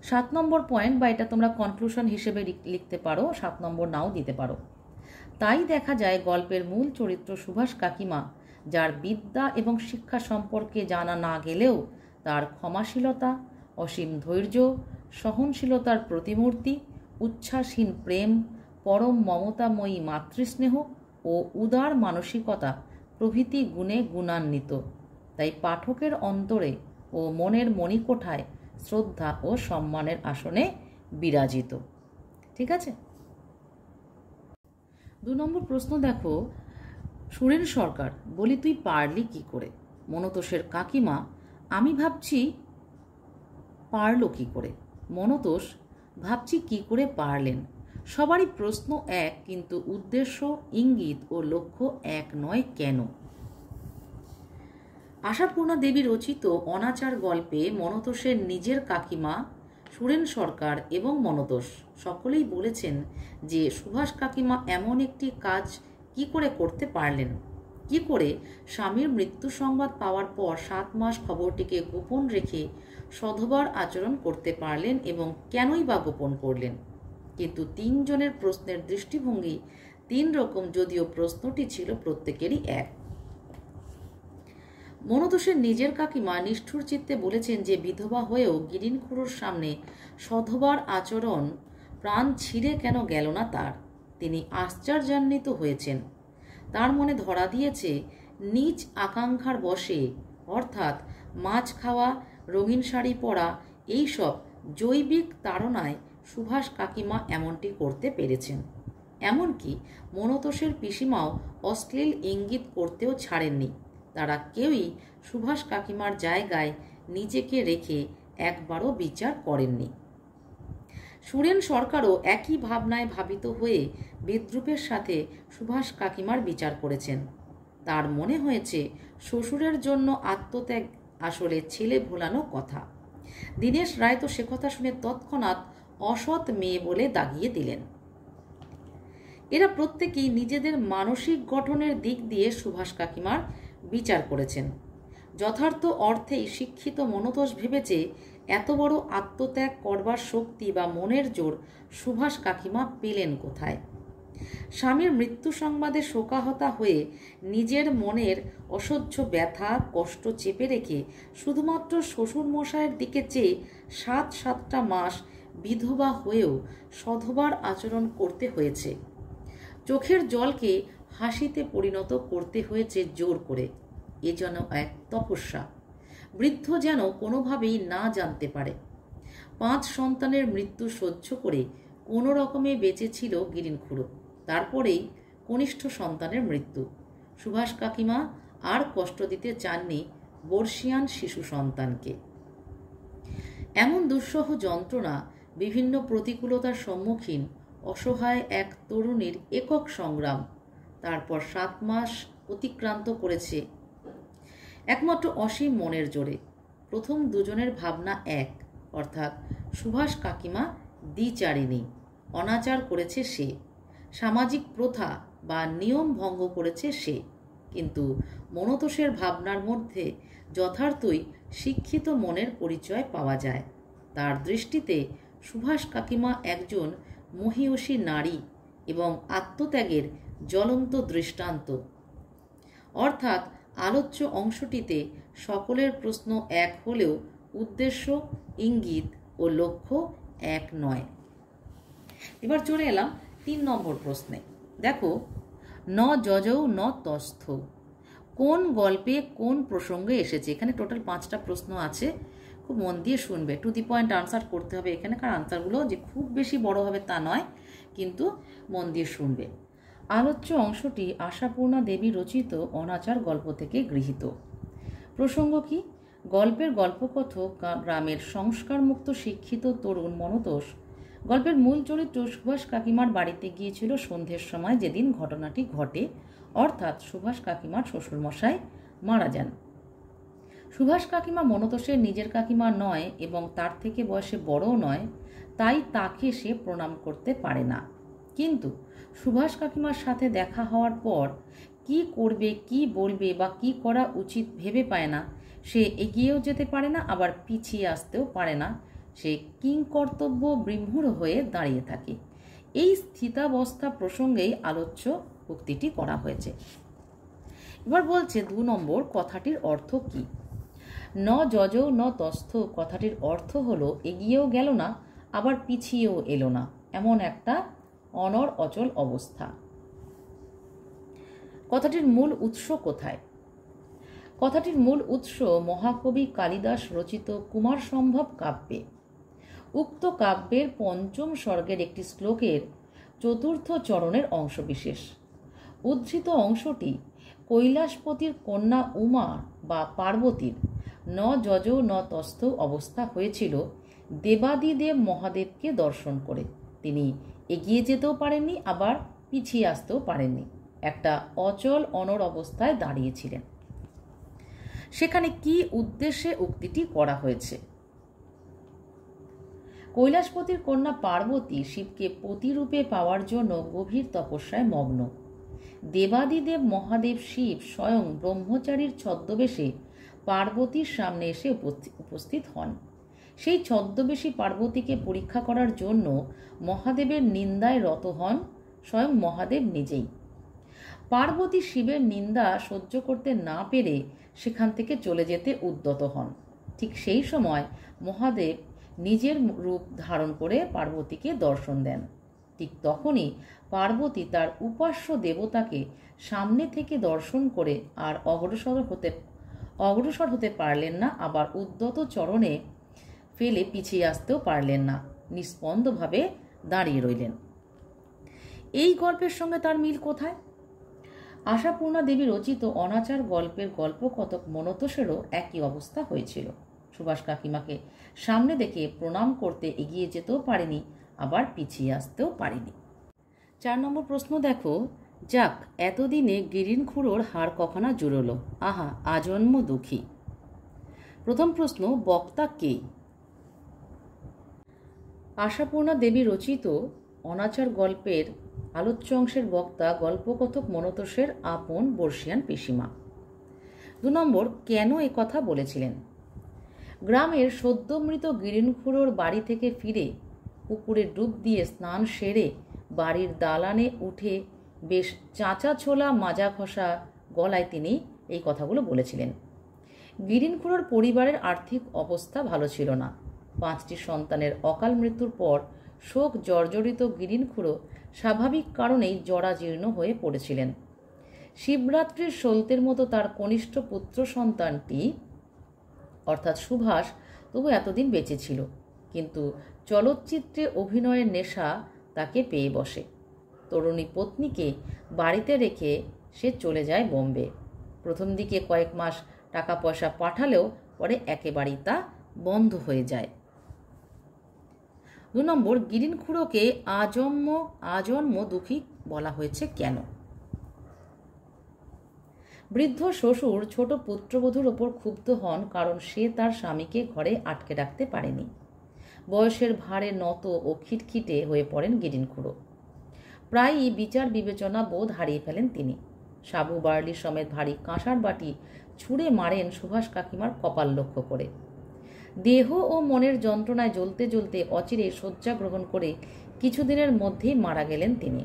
7 নম্বর পয়েন্ট, বা এটা তোমরা কনক্লুশন হিসেবে লিখতে পারো, 7 নম্বর নাও দিতে পারো। তাই দেখা যায় গল্পের মূল চরিত্র সুভাষ কাকিমা, যার বিদ্যা এবং শিক্ষা সম্পর্কে জানা না গেলেও তার ক্ষমাশীলতা, অসীম ধৈর্য, সহনশীলতার প্রতিমূর্তি, উচ্ছ্বাসহীন প্রেম, পরম মমতাময়ী মাতৃস্নেহ ও উদার মানসিকতা প্রভৃতি গুণে গুণান্বিত। তাই পাঠকের অন্তরে ও মনের মণিকোঠায় শ্রদ্ধা ও সম্মানের আসনে বিরাজিত। ঠিক আছে। 2 নম্বর প্রশ্ন দেখো, সুরেন সরকার, বলি তুই পারলি কি করে? মনতোষের কাকিমা, আমি ভাবছি পারল কি করে? মনতোষ, ভাবছি কি করে পারলেন? সবারই প্রশ্ন এক, কিন্তু উদ্দেশ্য, ইঙ্গিত ও লক্ষ্য এক নয় কেন? আশাপূর্ণা দেবী রচিত অনাচার গল্পে মনতোষের নিজের কাকিমা সুরেন সরকার এবং মনতোষ সকলেই বলেছেন যে সুভাষ কাকিমা এমন একটি কাজ কি করে করতে পারলেন, কি করে স্বামীর মৃত্যু সংবাদ পাওয়ার পর 7 মাস খবরটিকে গোপন রেখে সধবার আচরণ করতে পারলেন এবং কেনই বা গোপন করলেন। কিন্তু 3 জনের প্রশ্নের দৃষ্টিভঙ্গি 3 রকম, যদিও প্রশ্নটি ছিল প্রত্যেকেরই এক। মনতোষের নিজের কাকিমা নিষ্ঠুর চিত্তে বলেছেন যে বিধবা হয়েও গিরিন খুড়োর সামনে সধবার আচরণ প্রাণ ছিঁড়ে কেন গেল না তার। তিনি আশ্চর্যান্বিত হয়েছেন। তার মনে ধরা দিয়েছে নিজ আকাঙ্ক্ষার বশে, অর্থাৎ মাছ খাওয়া, রঙিন শাড়ি পরা, এইসব জৈবিক তাড়নায় সুভাষ কাকিমা এমনটি করতে পেরেছেন। এমনকি মনতোষের পিসিমাও অশ্লীল ইঙ্গিত করতেও ছাড়েননি। তারা কেউই সুভাষ কাকিমার জায়গায় নিজেকে রেখে একবারও বিচার করেননি। সুরেন সরকারও একই ভাবনায় ভাবিত হয়ে বিদ্রূপের সাথে সুভাষ কাকিমার বিচার করেছেন। তার মনে হয়েছে শ্বশুরের জন্য আত্মত্যাগ আসলে ছেলে ভোলানো কথা। দীনেশ রায় তো সে কথা শুনে তৎক্ষণাৎ অসৎ মেয়ে বলে দাগিয়ে দিলেন। এরা প্রত্যেকেই নিজেদের মানসিক গঠনের দিক দিয়ে সুভাষ কাকিমার বিচার করেছেন। যথার্থ অর্থেই শিক্ষিত মনতোষ ভেবেছে এত বড় আত্মত্যাগ করবার শক্তি বা মনের জোর সুভাষ কাকিমা পেলেন কোথায়। স্বামীর মৃত্যু সংবাদে শোকাহতা হয়ে নিজের মনের অসহ্য ব্যথা কষ্ট চেপে রেখে শুধুমাত্র শ্বশুরমশাইয়ের দিকে চেয়ে 7টা মাস বিধবা হয়েও সধবার আচরণ করতে হয়েছে। চোখের জলকে হাসিতে পরিণত করতে হয়েছে জোর করে। এ যেন এক তপস্যা, বৃদ্ধ যেন কোনোভাবেই না জানতে পারে। 5 সন্তানের মৃত্যু সহ্য করে কোনো রকমে বেঁচেছিল গিরিনখুড়ো। তারপরেই কনিষ্ঠ সন্তানের মৃত্যু। সুভাষ কাকিমা আর কষ্ট দিতে চাননি বর্ষিয়ান শিশু সন্তানকে। এমন দুঃসহ যন্ত্রণা, বিভিন্ন প্রতিকূলতার সম্মুখীন অসহায় এক তরুণীর একক সংগ্রাম তারপর 7 মাস অতিক্রান্ত করেছে একমাত্র অসীম মনের জোরে। প্রথম দুজনের ভাবনা এক, অর্থাৎ সুভাষ কাকিমা দ্বিচারিণী, অনাচার করেছে সে, সামাজিক প্রথা বা নিয়ম ভঙ্গ করেছে সে। কিন্তু মনতোষের ভাবনার মধ্যে যথার্থই শিক্ষিত মনের পরিচয় পাওয়া যায়। তার দৃষ্টিতে সুভাষ কাকিমা একজন মহীয়সী নারী এবং আত্মত্যাগের জ্বলন্ত দৃষ্টান্ত। অর্থাৎ আলোচ্য অংশটিতে সকলের প্রশ্ন এক হলেও উদ্দেশ্য, ইঙ্গিত ও লক্ষ্য এক নয়। এবার চলে এলাম 3 নম্বর প্রশ্নে। দেখো, ন যজৌ ন তস্থ কোন গল্পে কোন প্রসঙ্গে এসেছে? এখানে টোটাল 5টা প্রশ্ন আছে, খুব মন দিয়ে শুনবে। টু দি পয়েন্ট আনসার করতে হবে এখানে, কারণ আনসারগুলো যে খুব বেশি বড় হবে তা নয়, কিন্তু মন দিয়ে শুনবে। আলোচ্য অংশটি আশাপূর্ণা দেবী রচিত অনাচার গল্প থেকে গৃহীত। প্রসঙ্গ কি? গল্পের গল্পকথক গ্রামের সংস্কারমুক্ত শিক্ষিত তরুণ মনতোষ গল্পের মূল চরিত্র সুভাষ কাকিমার বাড়িতে গিয়েছিল সন্ধ্যের সময়, যেদিন ঘটনাটি ঘটে, অর্থাৎ সুভাষ কাকিমার শ্বশুরমশাই মারা যান। সুভাষ কাকিমা মনতোষের নিজের কাকিমা নয় এবং তার থেকে বয়সে বড়ও নয়, তাই তাকে সে প্রণাম করতে পারে না। কিন্তু সুভাষ কাকিমার সাথে দেখা হওয়ার পর কি করবে, কি বলবে বা কি করা উচিত ভেবে পায় না। সে এগিয়েও যেতে পারে না, আবার পিছিয়ে আসতেও পারে না। সে কিংকর্তব্য বিমূঢ় হয়ে দাঁড়িয়ে থাকে। এই স্থিতাবস্থা প্রসঙ্গেই আলোচ্য উক্তিটি করা হয়েছে। এবার বলছে 2 নম্বর, কথাটির অর্থ কি? ন যজৌ ন তস্থ কথাটির অর্থ হলো এগিয়েও গেল না, আবার পিছিয়েও এলো না, এমন একটা অনড় অচল অবস্থা। কথাটির মূল উৎস কোথায়? কথাটির মূল উৎস মহাকবি কালিদাস রচিত কুমার সম্ভব কাব্যে। উক্ত কাব্যের 5ম সর্গের একটি শ্লোকের 4র্থ চরণের অংশবিশেষ। উদ্ধৃত অংশটি কৈলাসপতির কন্যা উমা বা পার্বতীর ন যজৌ ন তস্থ অবস্থা হয়েছিল দেবাদিদেব মহাদেবকে দর্শন করে। তিনি এগিয়ে যেতেও পারেননি, আবার পিছিয়ে আসতেও পারেননি, একটা অচল অনড় অবস্থায় দাঁড়িয়েছিলেন। সেখানে কি উদ্দেশ্যে উক্তিটি করা হয়েছে? কৈলাসপতির কন্যা পার্বতী শিবকে পতিরূপে পাওয়ার জন্য গভীর তপস্যায় মগ্ন। দেবাদিদেব মহাদেব শিব স্বয়ং ব্রহ্মচারীর ছদ্মবেশে পার্বতীর সামনে এসে উপস্থিত হন। সেই ছদ্মবেশী পার্বতীকে পরীক্ষা করার জন্য মহাদেবের নিন্দায় রত হন স্বয়ং মহাদেব নিজেই। পার্বতী শিবের নিন্দা সহ্য করতে না পেরে সেখান থেকে চলে যেতে উদ্যত হন। ঠিক সেই সময় মহাদেব নিজের রূপ ধারণ করে পার্বতীকে দর্শন দেন। ঠিক তখনই পার্বতী তার উপাস্য দেবতাকে সামনে থেকে দর্শন করে আর অগ্রসর হতে পারলেন না, আবার উদ্যত চরণে ফেলে পিছিয়ে আসতেও পারলেন না, নিস্পন্দভাবে দাঁড়িয়ে রইলেন। এই গল্পের সঙ্গে তার মিল কোথায়? আশাপূর্ণা দেবী রচিত অনাচার গল্পের গল্পকথক মনতোষেরও একই অবস্থা হয়েছিল। সুভাষ কাকিমাকে সামনে দেখে প্রণাম করতে এগিয়ে যেতেও পারেনি, আবার পিছিয়ে আসতেও পারেনি। 4 নম্বর প্রশ্ন দেখো, যাক এতদিনে গিরিনখুড়োর হাড় কখানা জুড়ল, আহা আজন্ম দুঃখী। প্রথম প্রশ্ন, বক্তা কে? আশাপূর্ণা দেবী রচিত অনাচার গল্পের আলোচ্য অংশের বক্তা গল্পকথক মনতোষের আপন বর্ষিয়ান পিসিমা। 2 নম্বর, কেন এ কথা বলেছিলেন? গ্রামের সদ্যমৃত গিরিনখুড়োর বাড়ি থেকে ফিরে পুকুরে ডুব দিয়ে স্নান সেরে বাড়ির দালানে উঠে বেশ চাঁচা ছোলা মাজা ঘষা গলায় তিনি এই কথাগুলো বলেছিলেন। গিরিনখুড়োর পরিবারের আর্থিক অবস্থা ভালো ছিল না। 5টি সন্তানের অকাল মৃত্যুর পর শোক জর্জরিত গিরিনখুড়ো স্বাভাবিক কারণেই জরাজীর্ণ হয়ে পড়েছিলেন। শিবরাত্রির সলতের মতো তার কনিষ্ঠ পুত্র সন্তানটি অর্থাৎ সুভাষ তবু এতদিন বেঁচে ছিল, কিন্তু চলচ্চিত্রে অভিনয়ের নেশা তাকে পেয়ে বসে। তরুণী পত্নীকে বাড়িতে রেখে সে চলে যায় বোম্বে। প্রথম দিকে কয়েক মাস টাকা পয়সা পাঠালেও পরে একেবারেই তা বন্ধ হয়ে যায়। 2 নম্বর, গিরিনখুড়োকে আজন্ম দুঃখী বলা হয়েছে কেন? বৃদ্ধ শ্বশুর ছোট পুত্রবধূর ওপর ক্ষুব্ধ হন কারণ সে তার স্বামীকে ঘরে আটকে রাখতে পারেনি। বয়সের ভারে নত ও খিটখিটে হয়ে পড়েন গিরিনখুড়ো। প্রায়ই বিচার বিবেচনা বোধ হারিয়ে ফেলেন তিনি। সাবু বার্লি সমেত ভারী কাঁসার বাটি ছুঁড়ে মারেন সুভাষ কাকিমার কপাল লক্ষ্য করে। দেহ ও মনের যন্ত্রণায় জ্বলতে জ্বলতে অচিরে শয্যা গ্রহণ করে কিছুদিনের মধ্যেই মারা গেলেন তিনি।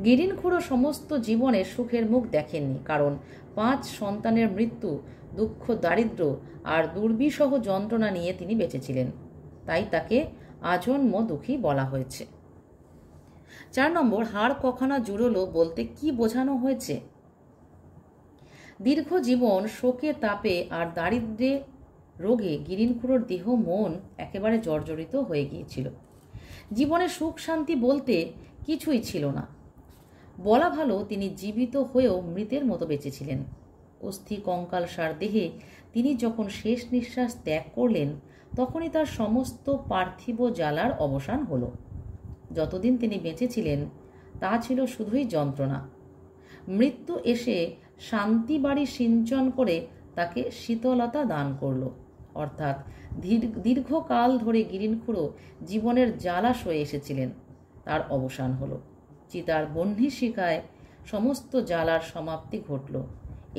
গিরিনখুড়ো সমস্ত জীবনে সুখের মুখ দেখেননি, কারণ 5 সন্তানের মৃত্যু, দুঃখ, দারিদ্র্য আর দুর্বিষহ যন্ত্রণা নিয়ে তিনি বেঁচেছিলেন। তাই তাকে আজন্ম দুঃখী বলা হয়েছে। 4 নম্বর, হাড় কখানা জুড়োলো বলতে কি বোঝানো হয়েছে? দীর্ঘ জীবন শোকে তাপে আর দারিদ্র্যে রোগে গিরিনখুড়োর দেহ মন একেবারে জর্জরিত হয়ে গিয়েছিল। জীবনে সুখ শান্তি বলতে কিছুই ছিল না। বলা ভালো, তিনি জীবিত হয়েও মৃতের মতো বেঁচেছিলেন। অস্থি কঙ্কালসার দেহে তিনি যখন শেষ নিঃশ্বাস ত্যাগ করলেন, তখনই তার সমস্ত পার্থিব জ্বালার অবসান হলো। যতদিন তিনি বেঁচে ছিলেন তা ছিল শুধুই যন্ত্রণা। মৃত্যু এসে শান্তি বাড়ি সিঞ্চন করে তাকে শীতলতা দান করল। অর্থাৎ দীর্ঘকাল ধরে গিরিনখুড়ো জীবনের জ্বালা সয়ে এসেছিলেন, তার অবসান হলো। চিতার বহ্নি শিখায় সমস্ত জ্বালার সমাপ্তি ঘটল।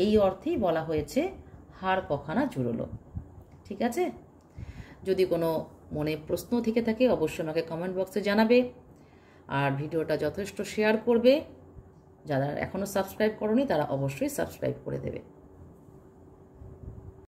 এই অর্থেই বলা হয়েছে হাড় কখানা জুড়লো। ঠিক আছে? যদি কোনো মনে প্রশ্ন থেকে থাকে অবশ্যই আমাকে কমেন্ট বক্সে জানাবে, আর ভিডিওটা যথেষ্ট শেয়ার করবে। যারা এখনও সাবস্ক্রাইব করনি তারা অবশ্যই সাবস্ক্রাইব করে দেবে।